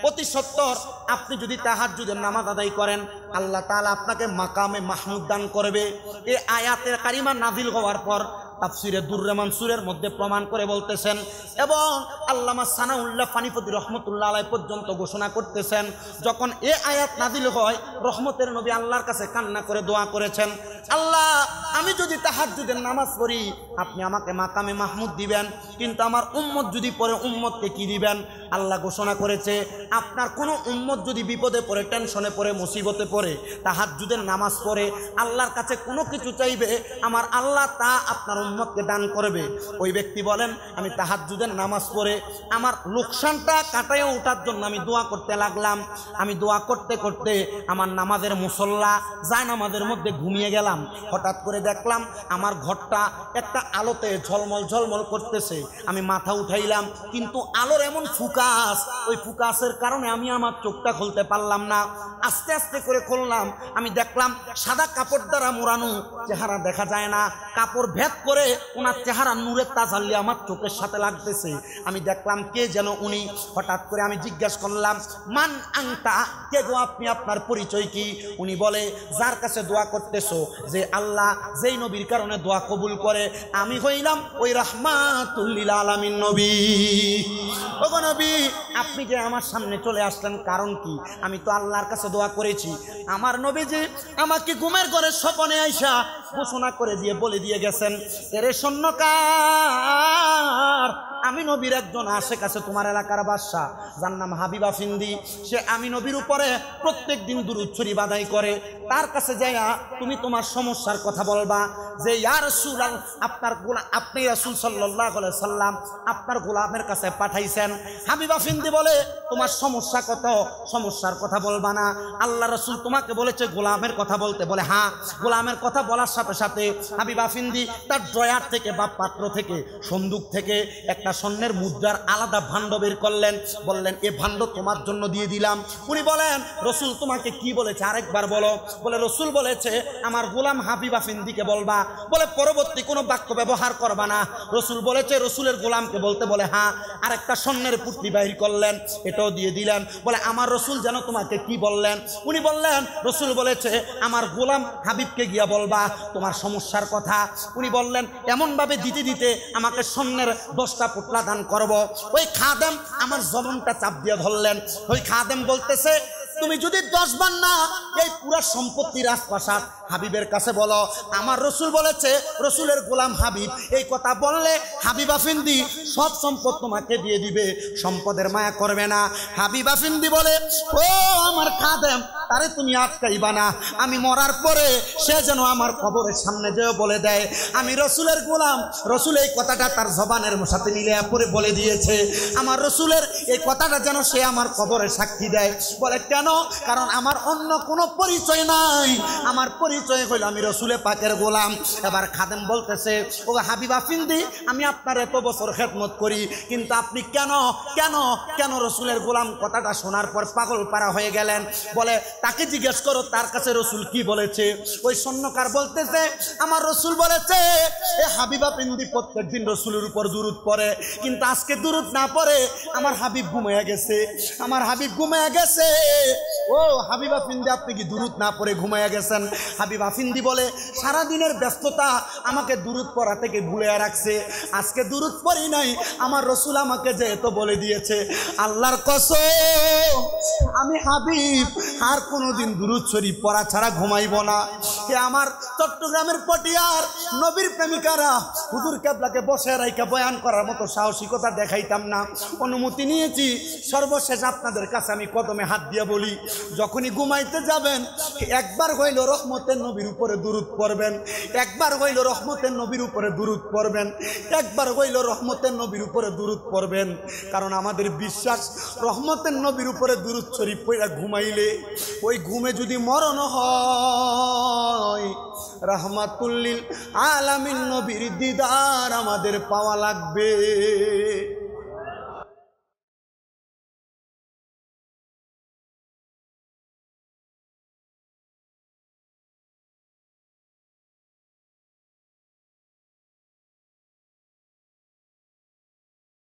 অতি সত্বর আপনি যদি তাহাজ্জুদের নামাজ আদায় করেন, আল্লাহ তাআলা আপনাকে মাকামে মাহমুদ দান করবে। এই আয়াতের কারিমা নাযিল হওয়ার পর তাফসিরে দুররে মানসুরের মধ্যে প্রমাণ করে বলতেছেন, এবং আল্লামা সানাউল্লাহ ফানিপতি রহমতুল্লাহ আলাইহি পর্যন্ত ঘোষণা করতেছেন, যখন এ আয়াত নাযিল হয়, রহমতের নবী আল্লাহর কাছে কান্না করে দোয়া করেছেন, আল্লাহ, আমি যদি তাহাজ্জুদের নামাজ পড়ি আপনি আমাকে মাকামে মাহমুদ দিবেন, কিন্তু আমার উম্মত যদি পড়ে উম্মতকে কি দিবেন? আল্লাহ ঘোষণা করেছে, আপনার কোনো উম্মত যদি বিপদে পড়ে, টেনশনে পড়ে, মুসিবতে পড়ে, তাহাজ্জুদের নামাজ পড়ে আল্লাহর কাছে কোনো কিছু চাইবে, আমার আল্লাহ তা আপনার উম্মতকে দান করবে। ওই ব্যক্তি বলেন, আমি তাহাজ্জুদের নামাজ পড়ে আমার লোকসানটা কাটায় ওঠার জন্য আমি দোয়া করতে লাগলাম। আমি দোয়া করতে করতে আমার নামাজের মুসল্লা যায় নামাজের মধ্যে ঘুমিয়ে গেলাম। হঠাৎ করে দেখলাম আমার ঘরটা একটা আলোতে ঝলমল ঝলমল করতেছে। আমি মাথা উঠাইলাম, কিন্তু আলোর এমন ফুকাস, ওই ফুকাসের কারণে আমি আমার চোখটা খুলতে পারলাম না। আস্তে আস্তে করে খুললাম, আমি দেখলাম সাদা কাপড় দ্বারা মোড়ানো, চেহারা দেখা যায় না, কাপড় ভেদ করে ওনার চেহারা নূরের তাজাল্লি আমার চোখের সাথে লাগতেছে। আমি দেখলাম কে যেন উনি। হঠাৎ করে আমি জিজ্ঞাসা করলাম, মান আংতা, কে গো আপনি, আপনার পরিচয় কি? উনি বলে, যার কাছে দোয়া করতেছো, যে আল্লাহ যেই নবীর কারণে দোয়া কবুল করে, আমি হইলাম ওই রাহমাতুল লিল আলামিন নবী। ওগো নবী, আপনি যে আমার সামনে চলে আসলেন কারণ কি? আমি তো আল্লাহর কাছে দোয়া করেছি। আমার নবীজি আমাকে ঘুমের ঘরে স্বপ্নে আইসা ঘোষণা করে দিয়ে বলে দিয়ে গেছেন, এরে স্বর্ণকার, আমি নবীর একজন আশেক আছে তোমার এলাকার বাদশা, যার নাম হাবিব আফিন্দি। সে আমি নবীর উপরে প্রত্যেক দিন দুরূদ শরীফ আদায় করে। তার কাছে যাইয়া তুমি তোমার সমস্যার কথা বলবা, যে ইয়া রাসূল, আপনার গোলাম, আপনি রাসূল সাল্লাল্লাহু আলাইহি সাল্লাম আপনার গোলামের কাছে পাঠাইছেন। হাবিব আফিন্দি বলে, তোমার সমস্যা কত? সমস্যার কথা বলবা না, আল্লাহ রাসূল তোমাকে বলেছে গোলামের কথা বলতে। বলে, হ্যাঁ। গোলামের কথা বলার সাথে সাথে হাবিব আফিন্দি তার ড্রয়ার থেকে বা পাত্র থেকে, সন্দুক থেকে একটা স্বর্ণের মুদ্রার আলাদা ভাণ্ড বের করলেন। বললেন, এ ভাণ্ড তোমার জন্য দিয়ে দিলাম। উনি বলেন, রসুল তোমাকে কি বলেছে আরেকবার বলো। বলে, রসুল বলেছে আমার গোলাম হাবিব আফিন্দিকে বলবা। বলে, পরবর্তী কোনো বাক্য ব্যবহার করবা না। রসুল বলেছে রসুলের গোলামকে বলতে। বলে, হ্যাঁ। আরেকটা স্বর্ণের পুটলি বাহির করলেন, এটাও দিয়ে দিলেন। বলে, আমার রসুল যেন তোমাকে কি বললেন? উনি বললেন, রসুল বলেছে আমার গোলাম হাবিবকে গিয়া বলবা তোমার সমস্যার কথা। উনি বললেন, এমনভাবে দিতে দিতে আমাকে স্বর্ণের 10টা পুটলা দান করব। ওই খাদেম আমার জবানটা চাপ দিয়ে ধরলেন। ওই খাদেম বলতেছে, তুমি যদি 10 বার না এই পুরো সম্পত্তি রাজপ্রাসাদ হাবিবের কাছে বলো, আমার রসুল বলেছে রসুলের গোলাম হাবিব এই কথা বললে হাবিব আফিন্দি সব সম্পদ তোমাকে দিয়ে দিবে, সম্পদের মায়া করবে না। হাবিব আফিন্দি বলে, ও আমার খাদেম, তারে তুমি আটকাইবা না, আমি মরার পরে সে যেন আমার কবরের সামনে যেও বলে দেয় আমি রসুলের গোলাম। রসুল এই কথাটা তার জবানের সাথে মিলে পরে বলে দিয়েছে। আমার রসুলের এই কথাটা যেন সে আমার কবরে সাক্ষী দেয়। বলে, কেন? কারণ আমার অন্য কোনো পরিচয় নাই, আমার পরিচয় হইল আমি রসুলে পাকের গোলাম। এবার খাদেম বলতেছে, ও হাবিব আফিন্দি, আমি আপনার এত বছর খেদমত করি, কিন্তু আপনি কেন কেন কেন রসুলের গোলাম কথাটা শোনার পর পাগল পারা হয়ে গেলেন? বলে, তাকে জিজ্ঞেস করো তার কাছে রসুল কি বলেছে। ওই স্বর্ণকার বলতেছে, আমার রসুল বলেছে এ হাবিব আফিন্দি প্রত্যেক দিন রসুলের উপর দুরূদ পড়ে, কিন্তু আজকে দুরূদ না পড়ে আমার হাবিব ঘুমাইয়া গেছে, আমার হাবিব ঘুমাইয়া গেছে। ও হাবিব আফিন্দি, আপনি কি দুরূদ না পড়ে ঘুমাইয়া গেছেন? হাবিব আফিন্দি বলে, সারাদিনের ব্যস্ততা আমাকে দুরূদ পড়া থেকে ভুলে রাখছে, আজকে দুরূদ পড়ি নাই। আমার রসুল আমাকে যেহেতু বলে দিয়েছে, আল্লাহর কসম আমি হাবিব আর কোনোদিন দুরূদ শরীফ পড়া ছাড়া ঘুমাইব না। কে আমার চট্টগ্রামের পটিয়ার নবীর প্রেমিকারা হুজুর কেবলাকে বসে রাইকা বয়ান করার মতো সাহসিকতা দেখাইতাম না, অনুমতি নিয়েছি। সর্বশেষ আপনাদের কাছে আমি কদমে হাত দিয়ে বলি, যখনই ঘুমাইতে যাবেন একবার হইল রহমতের নবীর উপরে দুরূদ পড়বেন, একবার হইল রহমতের নবীর উপরে দুরূদ পড়বেন, একবার হইল রহমতের নবীর উপরে দুরূদ পড়বেন। কারণ আমাদের বিশ্বাস রহমতের নবীর উপরে দুরূদ শরীফ পড়া ঘুমাইলে ওই ঘুমে যদি মরণ হয় রাহমাতুল লিল আলামিন নবীর দিদার আমাদের পাওয়া লাগবে।